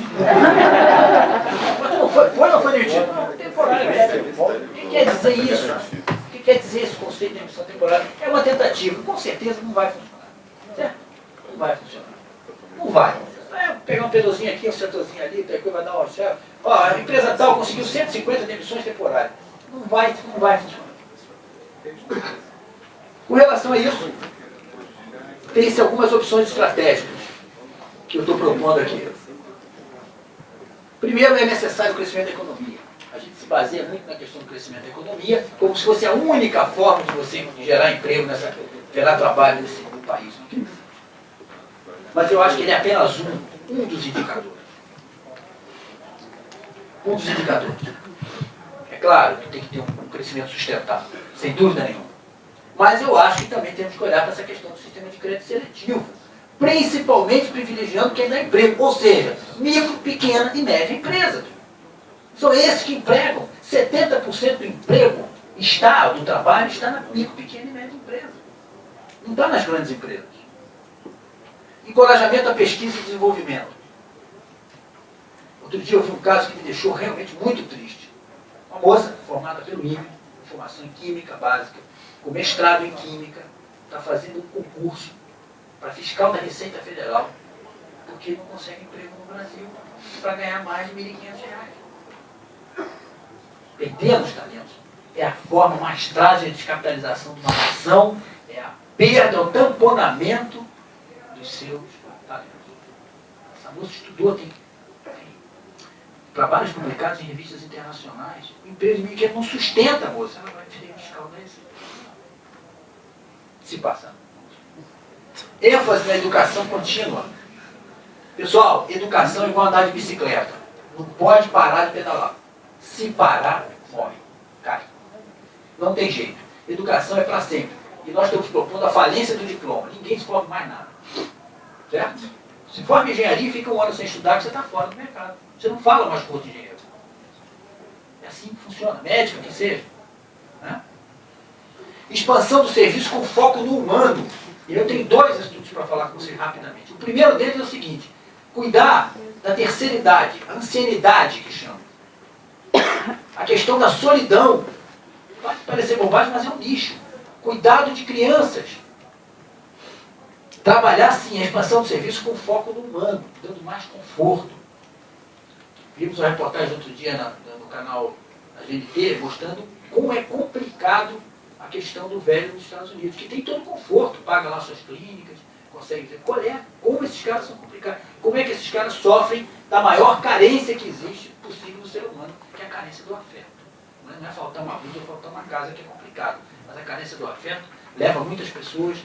Mas não foi ou não foi demitido? Temporariamente. O que quer dizer isso? O que quer dizer esse conceito de demissão temporária? É uma tentativa, com certeza não vai funcionar. Certo? Não vai funcionar. vai. Pegar um pedacinho aqui, um setorzinho ali, vai dar uma chave. Ó, a empresa tal conseguiu 150 demissões temporárias. Não vai funcionar. Com relação a isso, tem-se algumas opções estratégicas que eu estou propondo aqui. Primeiro, é necessário o crescimento da economia. A gente se baseia muito na questão do crescimento da economia, como se fosse a única forma de você gerar emprego, gerar trabalho nesse país. Mas eu acho que ele é apenas um dos indicadores. Um dos indicadores. É claro que tem que ter um crescimento sustentável, sem dúvida nenhuma. Mas eu acho que também temos que olhar para essa questão do sistema de crédito seletivo, principalmente privilegiando quem dá emprego, ou seja, micro, pequena e média empresa. São esses que empregam. 70% do emprego do trabalho está na micro, pequena e média empresa. Não está nas grandes empresas. Encorajamento à pesquisa e desenvolvimento. Outro dia eu vi um caso que me deixou realmente muito triste. Uma moça formada pelo INPE, formação em Química Básica, com mestrado em Química, está fazendo um concurso para fiscal da Receita Federal, porque não consegue emprego no Brasil para ganhar mais de R$ 1.500. Perdemos talentos. É a forma mais trágica de descapitalização de uma nação, é a perda, o tamponamento dos seus talentos. Essa moça estudou, tem trabalhos publicados em revistas internacionais. O emprego de R$ 1.500 não sustenta a moça, ela vai ser fiscal da Receita. Se passando. ênfase na educação contínua. Pessoal, educação é igual andar de bicicleta. Não pode parar de pedalar. Se parar, morre, cai. Não tem jeito. Educação é para sempre. E nós estamos propondo a falência do diploma. Ninguém descobre mais nada. Certo? Se forma engenharia e fica um ano sem estudar, você está fora do mercado. Você não fala mais com outro engenheiro. É assim que funciona. Médico, que seja. Né? Expansão do serviço com foco no humano. E eu tenho 2 estudos para falar com vocês rapidamente. O primeiro deles é o seguinte: cuidar da terceira idade, a ancianidade que chama. A questão da solidão. Pode parecer bobagem, mas é um nicho. Cuidado de crianças. Trabalhar, sim, a expansão do serviço com foco no humano, dando mais conforto. Vimos uma reportagem outro dia no canal da GNT mostrando como é complicado a questão do velho nos Estados Unidos, que tem todo o conforto, paga lá suas clínicas, consegue ver qual é, como esses caras são complicados, como é que esses caras sofrem da maior carência que existe possível no ser humano, que é a carência do afeto. Não é faltar uma vida ou faltar uma casa que é complicado, mas a carência do afeto leva muitas pessoas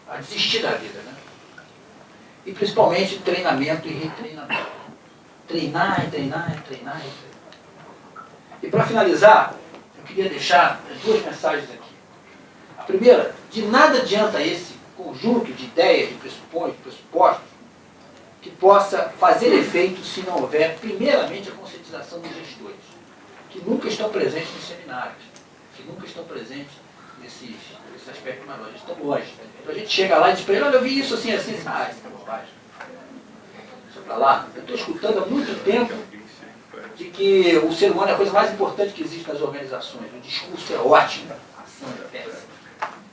a desistir da vida, né? E principalmente treinamento e retreinamento. Treinar e treinar e treinar e treinar. E para finalizar, eu queria deixar 2 mensagens aqui. A primeira, de nada adianta esse conjunto de ideias, de pressupostos, que possa fazer efeito se não houver, primeiramente, a conscientização dos gestores, que nunca estão presentes nos seminários, que nunca estão presentes nesse aspecto maior, eles estão longe. Então a gente chega lá e diz para ele: olha, eu vi isso assim, assim, isso é bobagem. Deixa pra lá. Eu estou escutando há muito tempo de que o ser humano é a coisa mais importante que existe nas organizações. O discurso é ótimo, a ação é péssima.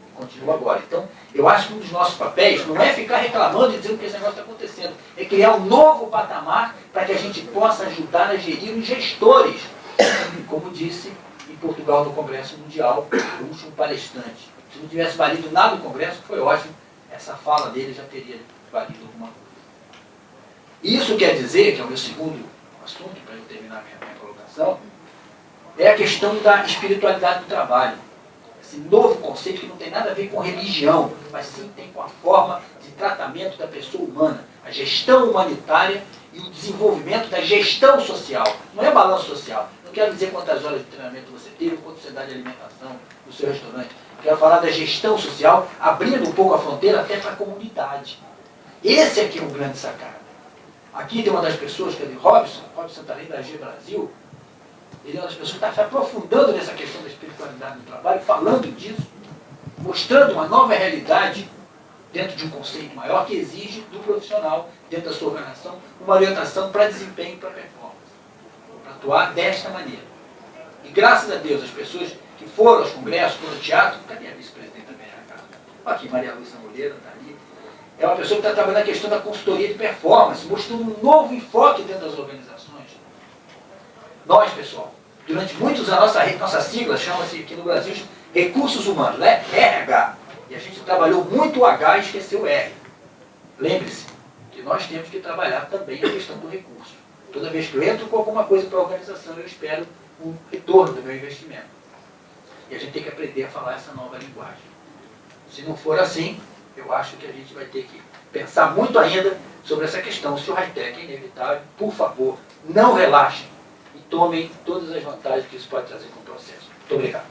E continua agora. Então, eu acho que um dos nossos papéis não é ficar reclamando e dizendo que esse negócio está acontecendo, é criar um novo patamar para que a gente possa ajudar a gerir os gestores. Como disse em Portugal no Congresso Mundial, o último palestrante. Se não tivesse valido nada no Congresso, foi ótimo, essa fala dele já teria valido alguma coisa. Isso quer dizer, que é o meu segundo assunto, para eu terminar minha colocação, é a questão da espiritualidade do trabalho. Esse novo conceito que não tem nada a ver com religião, mas sim tem com a forma de tratamento da pessoa humana, a gestão humanitária e o desenvolvimento da gestão social. Não é balanço social. Não quero dizer quantas horas de treinamento você teve, quanto você dá de alimentação no seu restaurante. Quero falar da gestão social, abrindo um pouco a fronteira até para a comunidade. Esse aqui é o grande sacado. Aqui tem uma das pessoas, que é de Robson Santarém, da AG Brasil. Ele é uma das pessoas que está se aprofundando nessa questão da espiritualidade do trabalho, falando disso, mostrando uma nova realidade dentro de um conceito maior que exige do profissional, dentro da sua organização, uma orientação para desempenho e para performance, para atuar desta maneira. E graças a Deus, as pessoas que foram aos congressos, foram ao teatro, cadê a vice-presidenta da BRH? Aqui, Maria Luísa Moreira está ali. é uma pessoa que está trabalhando a questão da consultoria de performance, mostrando um novo enfoque dentro das organizações. Nós, pessoal, durante muitos anos, nossa sigla chama-se aqui no Brasil Recursos Humanos, né? RH. E a gente trabalhou muito o H e esqueceu o R. Lembre-se que nós temos que trabalhar também a questão do recurso. Toda vez que eu entro com alguma coisa para a organização, eu espero um retorno do meu investimento. E a gente tem que aprender a falar essa nova linguagem. Se não for assim, eu acho que a gente vai ter que pensar muito ainda sobre essa questão. Se o high-tech é inevitável, por favor, não relaxem e tomem todas as vantagens que isso pode trazer com o processo. Muito obrigado.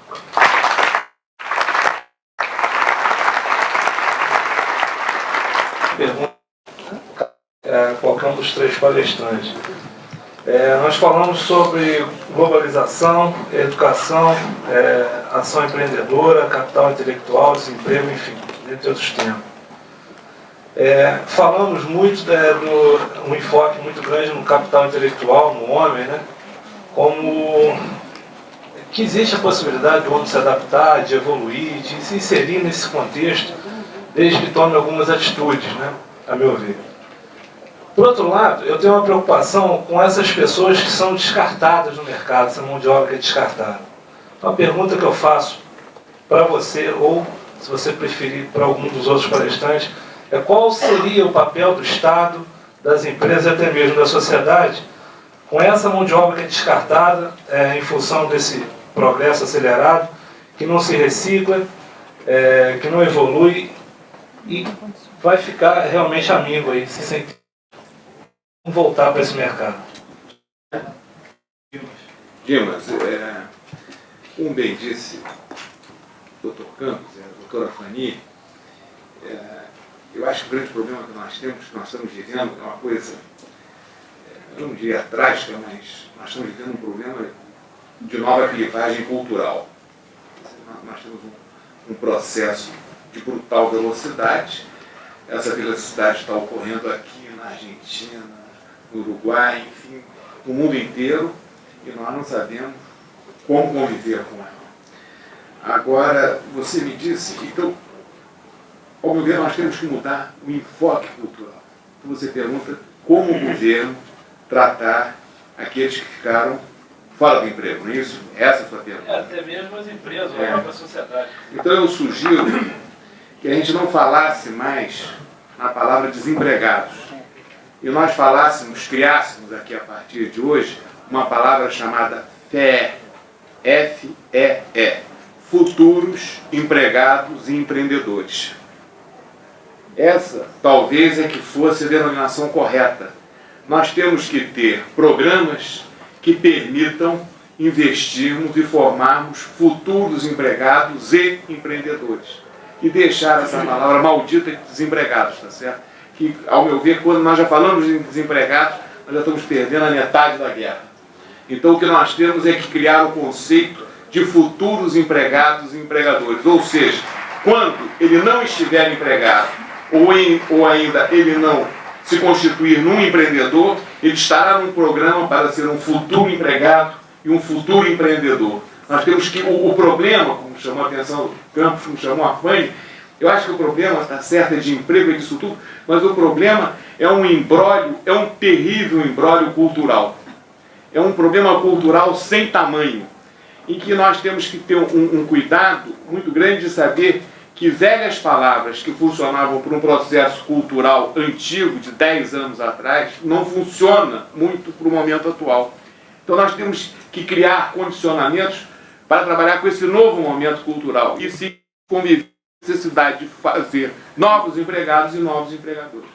Pergunta qualquer um dos três palestrantes. Nós falamos sobre globalização, educação, ação empreendedora, capital intelectual, desemprego, enfim, entre outros temas. Falamos muito um enfoque muito grande no capital intelectual, no homem, né? Como que existe a possibilidade do homem se adaptar, de evoluir, de se inserir nesse contexto, desde que tome algumas atitudes, né? A meu ver. Por outro lado, eu tenho uma preocupação com essas pessoas que são descartadas no mercado, essa mão de obra que é descartada. Então, a pergunta que eu faço para você, ou se você preferir para algum dos outros palestrantes, é qual seria o papel do Estado, das empresas e até mesmo da sociedade com essa mão de obra que é descartada em função desse progresso acelerado, que não se recicla, que não evolui e vai ficar realmente amigo aí, se sentir voltar para esse mercado. Dimas, como bem disse o Dr. Campos, a doutora Fanny, eu acho que o grande problema que nós estamos vivendo é uma coisa, eu não diria trágica, mas nós estamos vivendo um problema de nova clivagem cultural. Nós temos um processo de brutal velocidade. Essa velocidade está ocorrendo aqui na Argentina, no Uruguai, enfim, no mundo inteiro, e nós não sabemos como conviver com ela. Agora, você me disse, então, ao meu ver, nós temos que mudar o enfoque cultural. Então você pergunta como o governo tratar aqueles que ficaram fora do emprego, não é isso? Essa é a sua pergunta. Até mesmo as empresas, a própria sociedade. Então eu sugiro que a gente não falasse mais na palavra desempregados. E nós criássemos aqui a partir de hoje, uma palavra chamada FEE, F-E-E, futuros empregados e empreendedores. Essa talvez é que fosse a denominação correta. Nós temos que ter programas que permitam investirmos e formarmos futuros empregados e empreendedores. E deixar essa palavra maldita de desempregados, tá certo? Que, ao meu ver, quando nós já falamos de desempregados, nós já estamos perdendo a metade da guerra. Então, o que nós temos é que criar o conceito de futuros empregados e empregadores. Ou seja, quando ele não estiver empregado, ou ainda ele não se constituir num empreendedor, ele estará num programa para ser um futuro empregado e um futuro empreendedor. Nós temos que, o problema, como chamou a atenção o Campos, como chamou a Fanny, eu acho que o problema, está certo, é de emprego e disso tudo, mas o problema é um imbróglio, é um terrível imbróglio cultural. É um problema cultural sem tamanho, em que nós temos que ter um cuidado muito grande de saber que velhas palavras que funcionavam por um processo cultural antigo, de 10 anos atrás, não funciona muito para o momento atual. Então nós temos que criar condicionamentos para trabalhar com esse novo momento cultural e se conviver com a necessidade de fazer novos empregados e novos empregadores.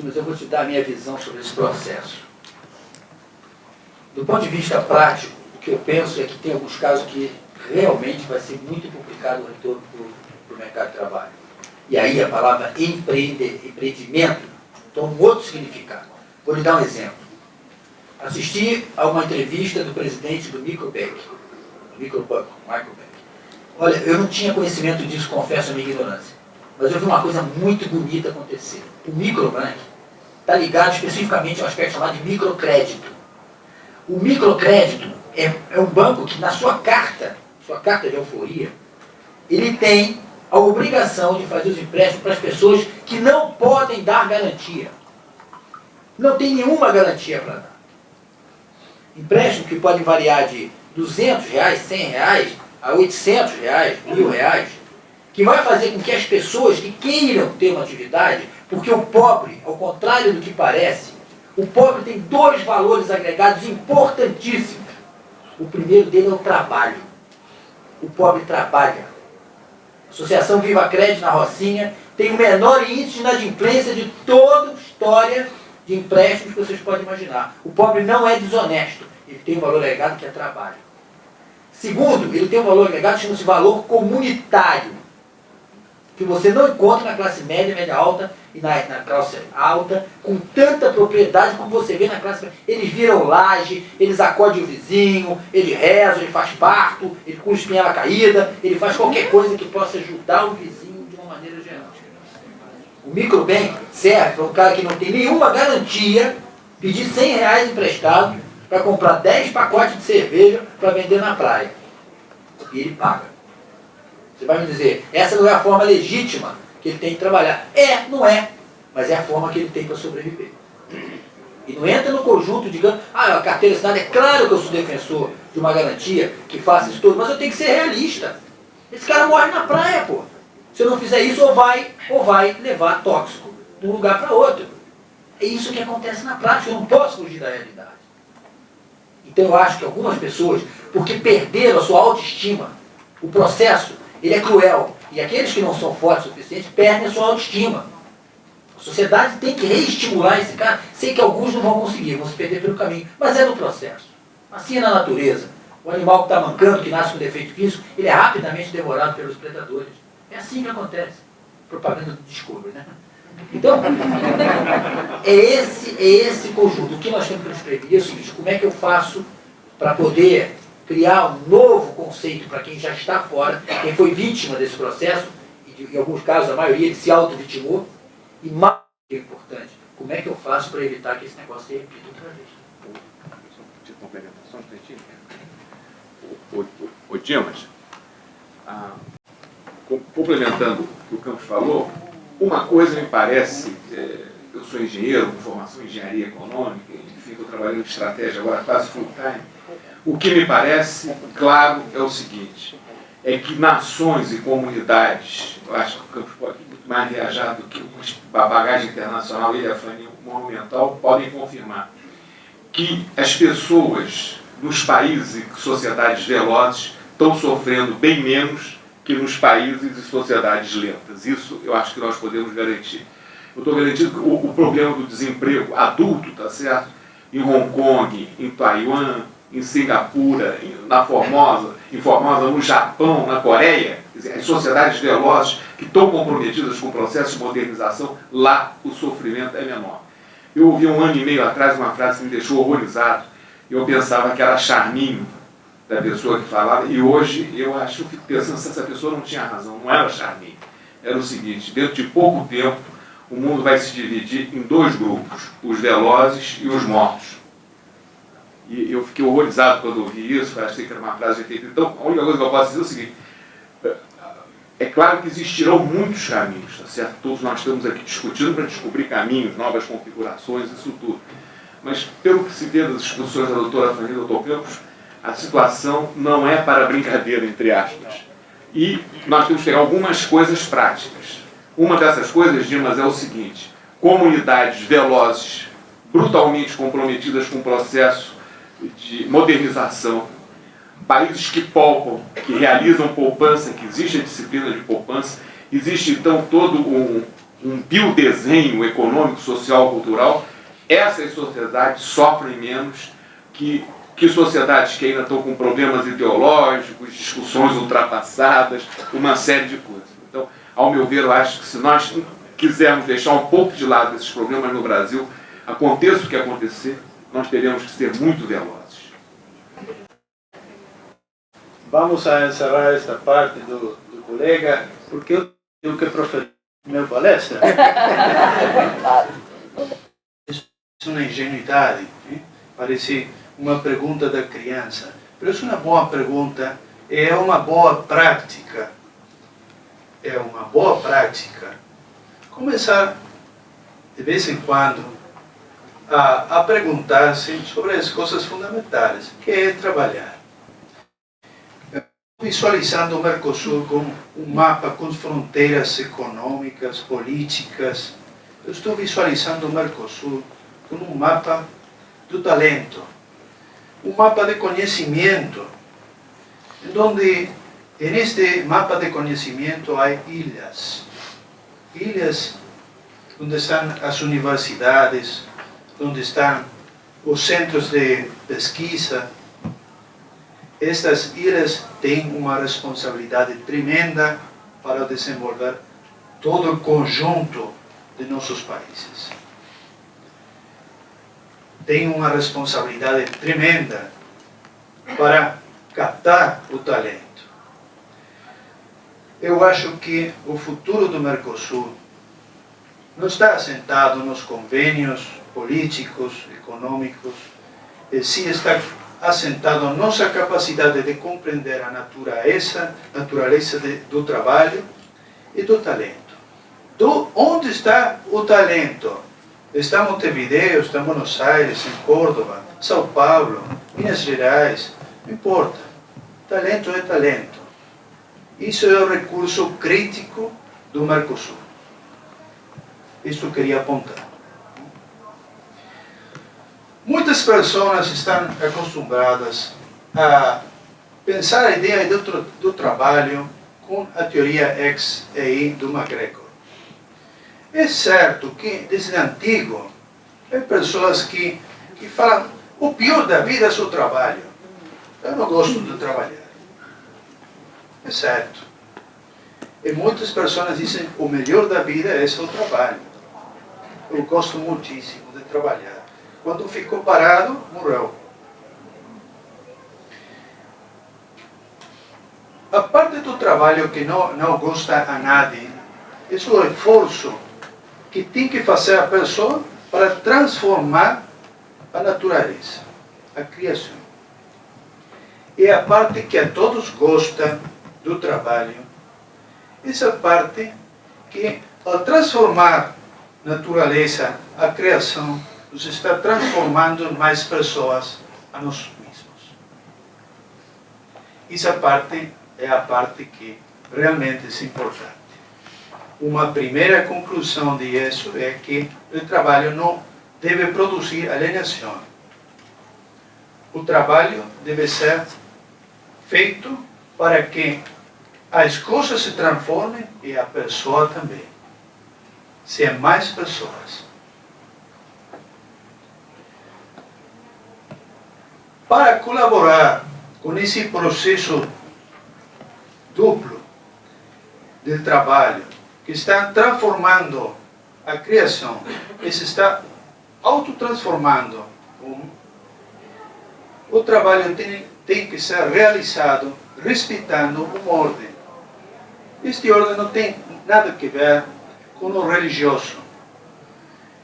Mas eu vou te dar a minha visão sobre esse processo. Do ponto de vista prático, o que eu penso é que tem alguns casos que realmente vai ser muito complicado o retorno para o mercado de trabalho. E aí a palavra empreendimento toma um outro significado. Vou lhe dar um exemplo. Assisti a uma entrevista do presidente do Microbank, Microbank. Olha, eu não tinha conhecimento disso, confesso a minha ignorância. Mas eu vi uma coisa muito bonita acontecer. O Microbank está ligado especificamente ao aspecto chamado de microcrédito. O microcrédito é um banco que na sua carta de alforria, ele tem a obrigação de fazer os empréstimos para as pessoas que não podem dar garantia. Não tem nenhuma garantia para dar. Empréstimos que podem variar de R$200, R$100 a R$800, R$1.000, que vai fazer com que as pessoas que queiram ter uma atividade, porque o pobre, ao contrário do que parece, o pobre tem dois valores agregados importantíssimos. O primeiro dele é o trabalho. O pobre trabalha. A Associação Viva Crédito na Rocinha tem o menor índice de inadimplência de toda a história de empréstimos que vocês podem imaginar. O pobre não é desonesto. Ele tem um valor agregado que é trabalho. Segundo, ele tem um valor agregado que chama-se valor comunitário, que você não encontra na classe média, média alta e na classe alta com tanta propriedade como você vê na classe média. Eles viram laje, eles acodem o vizinho, ele reza, ele faz parto, ele cura espinhela caída, ele faz qualquer coisa que possa ajudar o vizinho de uma maneira geral. O microbank serve para um cara que não tem nenhuma garantia pedir R$100 emprestado para comprar 10 pacotes de cerveja para vender na praia. E ele paga. Você vai me dizer, essa não é a forma legítima que ele tem de trabalhar. É, não é, mas é a forma que ele tem para sobreviver. E não entra no conjunto de a carteira assinada, é claro que eu sou defensor de uma garantia que faça isso tudo, mas eu tenho que ser realista. Esse cara morre na praia, pô. Se eu não fizer isso, ou vai levar tóxico de um lugar para outro. É isso que acontece na prática, eu não posso fugir da realidade. Então eu acho que algumas pessoas, porque perderam a sua autoestima, o processo, ele é cruel. E aqueles que não são fortes o suficiente perdem a sua autoestima. A sociedade tem que reestimular esse cara. Sei que alguns não vão conseguir, vão se perder pelo caminho, mas é no processo. Assim é na natureza. O animal que está mancando, que nasce com defeito físico, ele é rapidamente devorado pelos predadores. É assim que acontece. Propaganda do Discovery, né? Então, é esse conjunto. O que nós temos que nos prevenir é o seguinte: como é que eu faço para poder criar um novo conceito para quem já está fora, quem foi vítima desse processo, e em alguns casos a maioria ele se auto-vitimou, e mais importante, como é que eu faço para evitar que esse negócio se repita outra vez? De complementação, o Dimas, complementando o que o Campos falou, uma coisa me parece, eu sou engenheiro, com formação em engenharia econômica, enfim, estou trabalhando em estratégia agora quase full time. O que me parece claro é o seguinte, é que nações e comunidades, eu acho que o Campos pode muito mais viajar do que a bagagem internacional e a família monumental, podem confirmar que as pessoas nos países e sociedades velozes estão sofrendo bem menos que nos países e sociedades lentas. Isso eu acho que nós podemos garantir. Eu estou garantindo que o problema do desemprego adulto, tá certo? Em Hong Kong, em Taiwan, em Singapura, em Formosa, no Japão, na Coreia, quer dizer, as sociedades velozes que estão comprometidas com o processo de modernização, lá o sofrimento é menor. Eu ouvi 1 ano e meio atrás uma frase que me deixou horrorizado. Eu pensava que era charminho da pessoa que falava, e hoje eu acho, fico pensando se essa pessoa não tinha razão, não era charminho. Era o seguinte: dentro de pouco tempo, o mundo vai se dividir em 2 grupos, os velozes e os mortos. E eu fiquei horrorizado quando ouvi isso, achei que era uma frase de efeito. Então, a única coisa que eu posso dizer é o seguinte: é claro que existirão muitos caminhos, tá certo? Todos nós estamos aqui discutindo para descobrir caminhos, novas configurações, isso tudo. Mas, pelo que se vê das discussões da doutora Fanny e do doutor Campos, a situação não é para brincadeira, entre aspas. E nós temos que ter algumas coisas práticas. Uma dessas coisas, Dimas, é o seguinte: comunidades velozes, brutalmente comprometidas com o processo de modernização, países que poupam, que realizam poupança, que existe a disciplina de poupança, existe então todo um biodesenho econômico, social, cultural. Essas sociedades sofrem menos que sociedades que ainda estão com problemas ideológicos, discussões ultrapassadas, uma série de coisas. Então, ao meu ver, eu acho que se nós quisermos deixar um pouco de lado esses problemas no Brasil, aconteça o que acontecer, nós teremos que ser muito velozes. Vamos a encerrar esta parte do colega, porque eu tenho que proferir minha palestra. Isso é uma ingenuidade, né? Parece uma pergunta da criança. Mas é uma boa pergunta, é uma boa prática. é uma boa prática começar, de vez em quando, a perguntar-se sobre as coisas fundamentais, que é trabalhar. Visualizando o Mercosul como um mapa com fronteiras econômicas, políticas, eu estou visualizando o Mercosul como um mapa do talento, um mapa de conhecimento, onde neste mapa de conhecimento há ilhas, ilhas onde estão as universidades, onde estão os centros de pesquisa. Estas ilhas têm uma responsabilidade tremenda para desenvolver todo o conjunto de nossos países. Tem uma responsabilidade tremenda para captar o talento. Eu acho que o futuro do Mercosul não está assentado nos convênios políticos, econômicos, e sim está assentado na nossa capacidade de compreender a natureza do trabalho e do talento. Onde está o talento? Está em Montevideo, está em Buenos Aires, em Córdoba, São Paulo, Minas Gerais, não importa. Talento é talento. Isso é o recurso crítico do Mercosul. Isto eu queria apontar. Muitas pessoas estão acostumadas a pensar a ideia do trabalho com a teoria ex-EI do MacGregor. É certo que, desde antigo, há pessoas que falam o pior da vida é o trabalho. Eu não gosto de trabalhar. É certo. E muitas pessoas dizem o melhor da vida é o trabalho. Eu gosto muitíssimo de trabalhar. Quando ficou parado, morreu. A parte do trabalho que não gosta a nadie, é o esforço que tem que fazer a pessoa para transformar a natureza, a criação. E a parte que a todos gostam do trabalho, essa parte que, ao transformar a natureza, a criação, nos está transformando em mais pessoas a nós mesmos. Essa parte é a parte que realmente é importante. Uma primeira conclusão disso é que o trabalho não deve produzir alienação. O trabalho deve ser feito para que as coisas se transformem e a pessoa também. Sejam mais pessoas. Para colaborar com esse processo duplo de trabalho, que está transformando a criação, que se está autotransformando, o trabalho tem que ser realizado respeitando uma ordem. Esta ordem não tem nada a ver com o religioso.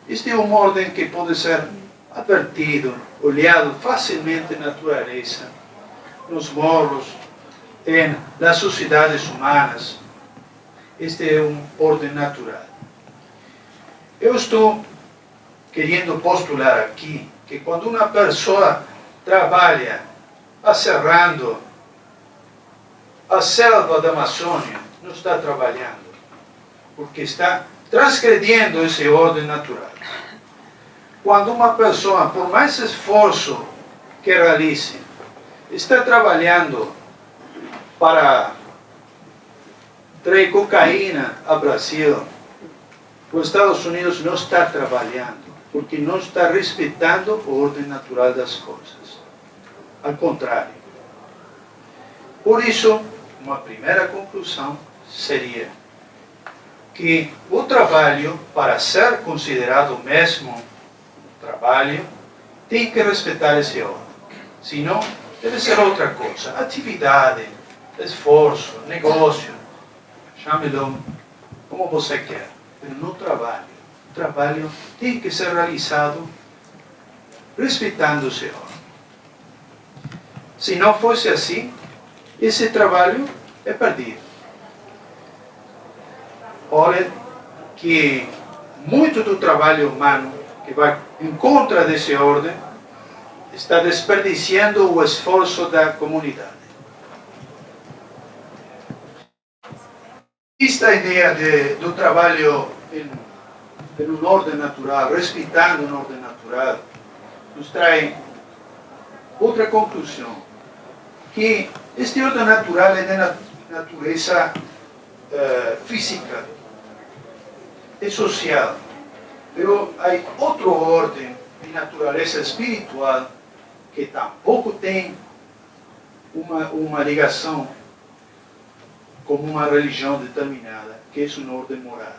Esta é uma ordem que pode ser advertido, olhado facilmente na natureza, nos morros, nas sociedades humanas. Esta é uma ordem natural. Eu estou querendo postular aqui que quando uma pessoa trabalha aserrando a selva da Amazônia, não está trabalhando, porque está transgredindo essa ordem natural. Quando uma pessoa, por mais esforço que realize, está trabalhando para trazer cocaína ao Brasil, os Estados Unidos não está trabalhando, porque não está respeitando a ordem natural das coisas. Ao contrário. Por isso, uma primeira conclusão seria que o trabalho, para ser considerado mesmo trabalho, tem que respeitar esse ordem. Senão, deve ser outra coisa. Atividade, esforço, negócio, chame-lo como você quer, mas não trabalho. O trabalho tem que ser realizado respeitando esse ordem. Se não fosse assim, esse trabalho é perdido. olha que muito do trabalho humano que vai em contra dessa ordem está desperdiciando o esforço da comunidade. Esta ideia do trabalho em uma ordem natural, respeitando uma ordem natural, nos traz outra conclusão, que este ordem natural é de natureza física e social, mas há outra ordem de natureza espiritual que tampouco tem uma ligação como uma religião determinada, que é uma ordem moral.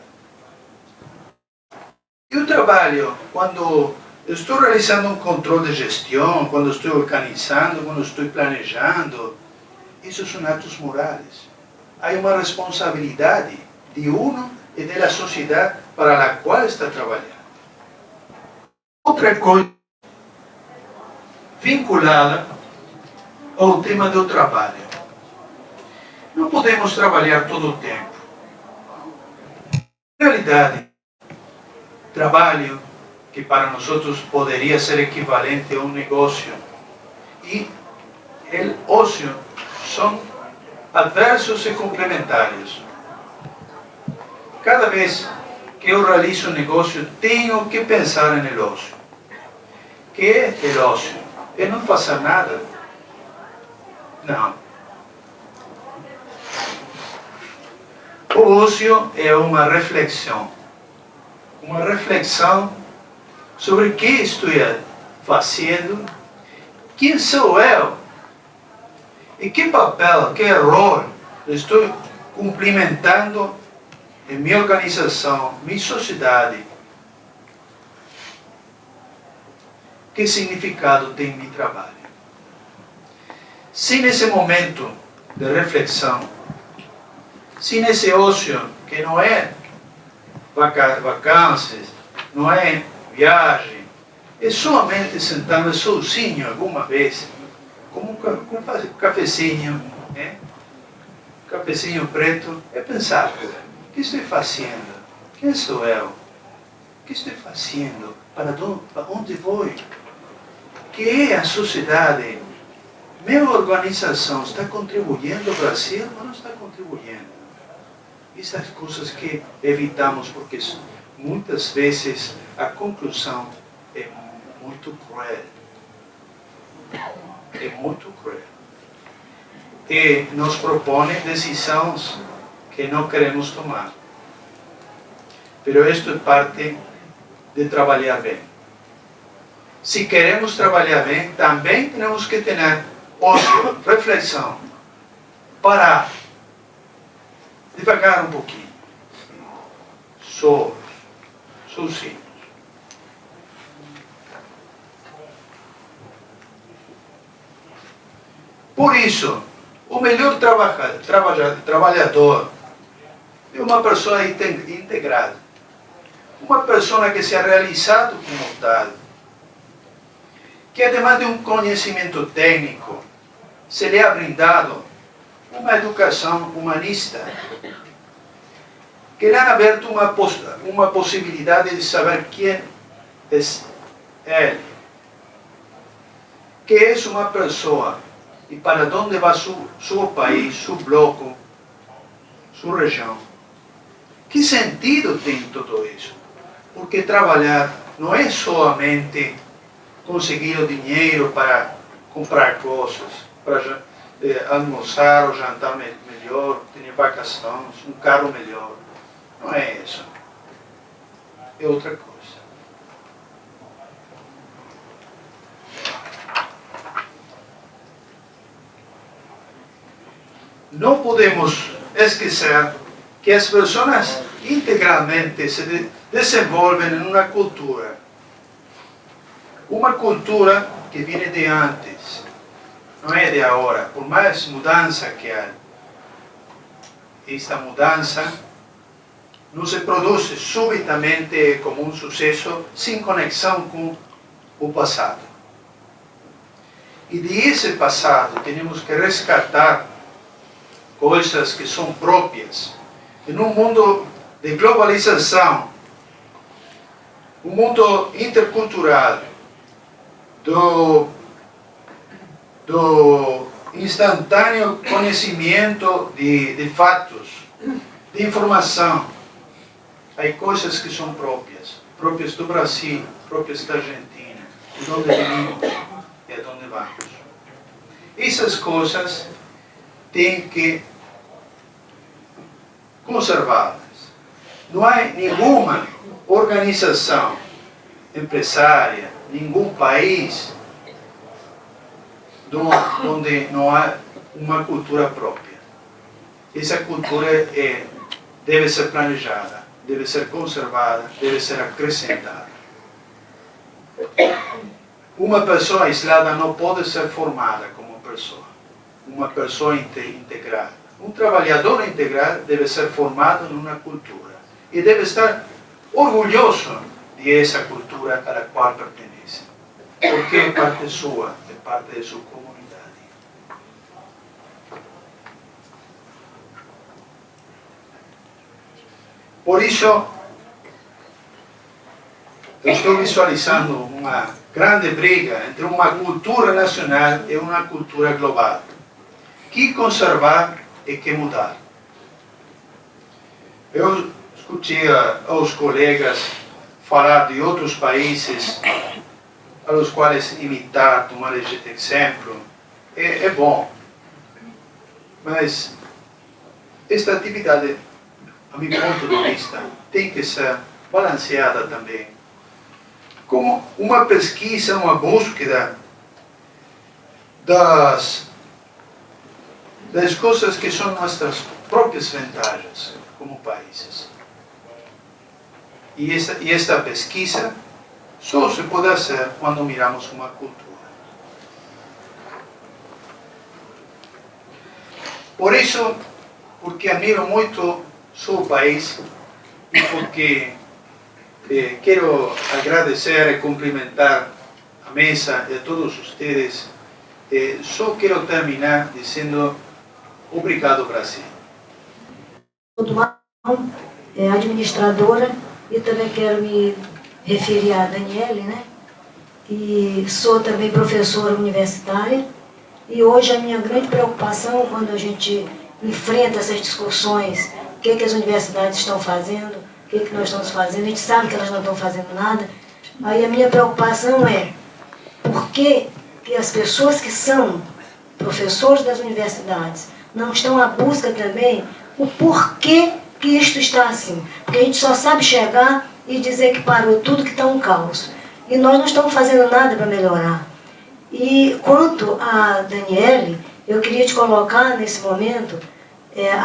Eu trabalho quando eu estou realizando um controle de gestão, quando estou organizando, quando estou planejando. Esses são atos morais. Há uma responsabilidade de uno e da sociedade para a qual está trabalhando. Outra coisa vinculada ao tema do trabalho. Não podemos trabalhar todo o tempo. Na realidade, trabalho que para nós poderia ser equivalente a um negócio e o ócio são adversos e complementares. Cada vez que eu realizo um negócio, tenho que pensar no ócio. Que é o ócio? É não fazer nada? Não. O ócio é uma reflexão sobre o que estou fazendo, quem sou eu, e que papel, que rol estou cumprimentando em minha organização, minha sociedade. Que significado tem meu trabalho? Se nesse momento de reflexão, se nesse ócio, que não é vacâncias, não é viagem, é somente sentar sozinho alguma vez, como um cafezinho, cafezinho preto, é pensar, o que estou fazendo? Quem sou eu? O que estou fazendo? Para onde vou? Que é a sociedade? Minha organização está contribuindo ao Brasil ou não está contribuindo? Essas coisas que evitamos porque muitas vezes a conclusão é muito cruel. É muito cruel. E nos propõe decisões que não queremos tomar. Mas isto é parte de trabalhar bem. Se queremos trabalhar bem, também temos que ter ócio, reflexão, parar, devagar um pouquinho, sozinhos. Por isso, o melhor trabalhador é uma pessoa integrada, uma pessoa que se ha realizado como tal, que además de um conhecimento técnico, se lhe ha brindado uma educação humanista, que lhe ha aberto uma possibilidade de saber quem é ele, que é uma pessoa e para onde vai seu país, seu bloco, sua região. Que sentido tem tudo isso? Porque trabalhar não é somente conseguir o dinheiro para comprar coisas, para almoçar ou jantar melhor, ter vacações, um carro melhor. Não é isso. É outra coisa. Não podemos esquecer que as pessoas integralmente se desenvolvem em uma cultura que vem de antes, não é de agora. Por mais mudança que há, esta mudança não se produz subitamente como um sucesso sem conexão com o passado. E desse passado temos que resgatar coisas que são próprias. Em um mundo de globalização, um mundo intercultural, do instantâneo conhecimento de fatos, de informação. Há coisas que são próprias do Brasil, próprias da Argentina, de onde vivemos e de onde vamos. Essas coisas têm que conservá-las. Não há nenhuma organização empresária, nenhum país onde não há uma cultura própria. Essa cultura deve ser planejada, deve ser conservada, deve ser acrescentada. Uma pessoa isolada não pode ser formada como pessoa. Uma pessoa integrada. Um trabalhador integral deve ser formado numa cultura e deve estar orgulhoso de essa cultura a qual pertence, porque é parte sua, é parte de sua comunidade. Por isso, eu estou visualizando uma grande briga entre uma cultura nacional e uma cultura global. Que conservar e que mudar. Eu escutei aos colegas falar de outros países aos quais imitar, tomar exemplo. É bom. Mas esta atividade, a meu ponto de vista, tem que ser balanceada também. Como uma pesquisa, uma búsqueda das coisas que são nossas próprias vantagens como países. E esta pesquisa só se pode fazer quando miramos uma cultura. Por isso, porque admiro muito seu país e porque quero agradecer e cumprimentar a mesa e a todos vocês, só quero terminar dizendo obrigado, Brasil. Administradora, e também quero me referir a Daniele, né? E sou também professora universitária, e hoje a minha grande preocupação quando a gente enfrenta essas discussões, o que as universidades estão fazendo, o que nós estamos fazendo, a gente sabe que elas não estão fazendo nada, aí a minha preocupação é por que as pessoas que são professores das universidades não estão à busca também o porquê que isto está assim. Porque a gente só sabe chegar e dizer que parou tudo, que está um caos. E nós não estamos fazendo nada para melhorar. E quanto a Daniele, eu queria te colocar nesse momento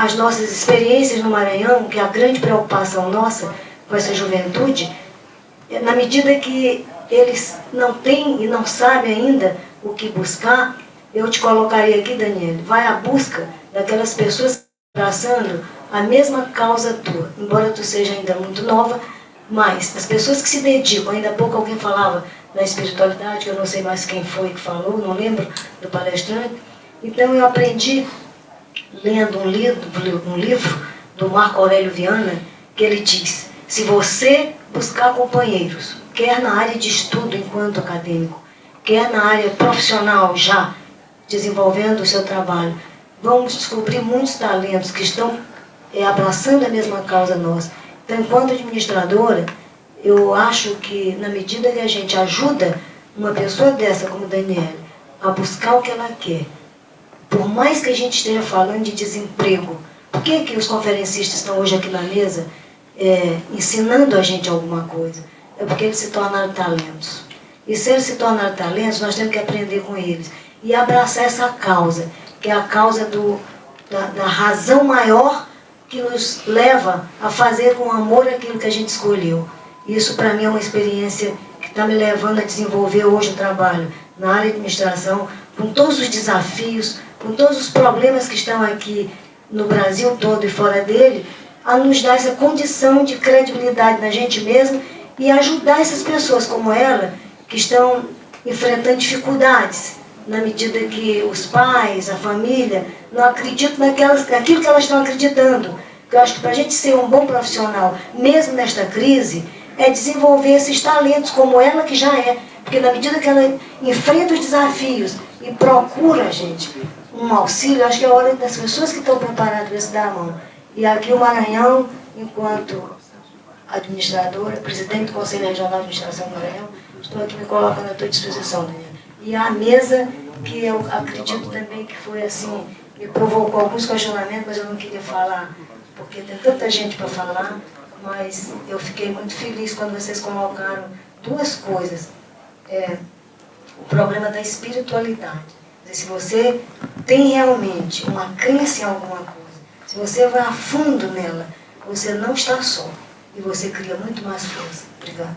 as nossas experiências no Maranhão, que é a grande preocupação nossa com essa juventude, na medida que eles não têm e não sabem ainda o que buscar, eu te colocaria aqui, Daniele, vai à busca daquelas pessoas abraçando a mesma causa tua, embora tu seja ainda muito nova, mas as pessoas que se dedicam, ainda há pouco alguém falava da espiritualidade, que eu não sei mais quem foi que falou, não lembro do palestrante, então eu aprendi lendo um livro do Marco Aurélio Viana, que ele diz, se você buscar companheiros, quer na área de estudo enquanto acadêmico, quer na área profissional já, desenvolvendo o seu trabalho, vamos descobrir muitos talentos que estão abraçando a mesma causa nossa. Então, enquanto administradora, eu acho que na medida que a gente ajuda uma pessoa dessa como Daniele a buscar o que ela quer, por mais que a gente esteja falando de desemprego, por que os conferencistas estão hoje aqui na mesa ensinando a gente alguma coisa? É porque eles se tornaram talentos. E se eles se tornaram talentos, nós temos que aprender com eles e abraçar essa causa, que é a causa da razão maior que nos leva a fazer com amor aquilo que a gente escolheu. Isso para mim é uma experiência que está me levando a desenvolver hoje o trabalho na área de administração, com todos os desafios, com todos os problemas que estão aqui no Brasil todo e fora dele, a nos dar essa condição de credibilidade na gente mesmo e ajudar essas pessoas como ela, que estão enfrentando dificuldades, na medida que os pais, a família, não acreditam naquilo que elas estão acreditando. Porque eu acho que para a gente ser um bom profissional, mesmo nesta crise, é desenvolver esses talentos, como ela que já é. Porque na medida que ela enfrenta os desafios e procura, gente, um auxílio, acho que é a hora das pessoas que estão preparadas para se dar a mão. E aqui o Maranhão, enquanto administradora, presidente do Conselho Regional de Administração do Maranhão, estou aqui me colocando à tua disposição, Daniel. E a mesa, que eu acredito também que foi assim, me provocou alguns questionamentos, mas eu não queria falar, porque tem tanta gente para falar, mas eu fiquei muito feliz quando vocês colocaram duas coisas. O problema da espiritualidade. Quer dizer, se você tem realmente uma crença em alguma coisa, se você vai a fundo nela, você não está só. E você cria muito mais força. Obrigada.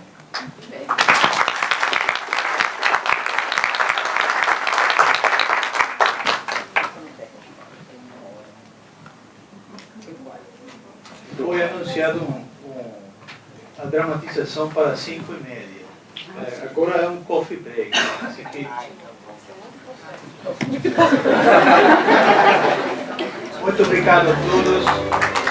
Foi anunciado a dramatização para 5h30. Agora é um coffee break. Assim que... Muito obrigado a todos.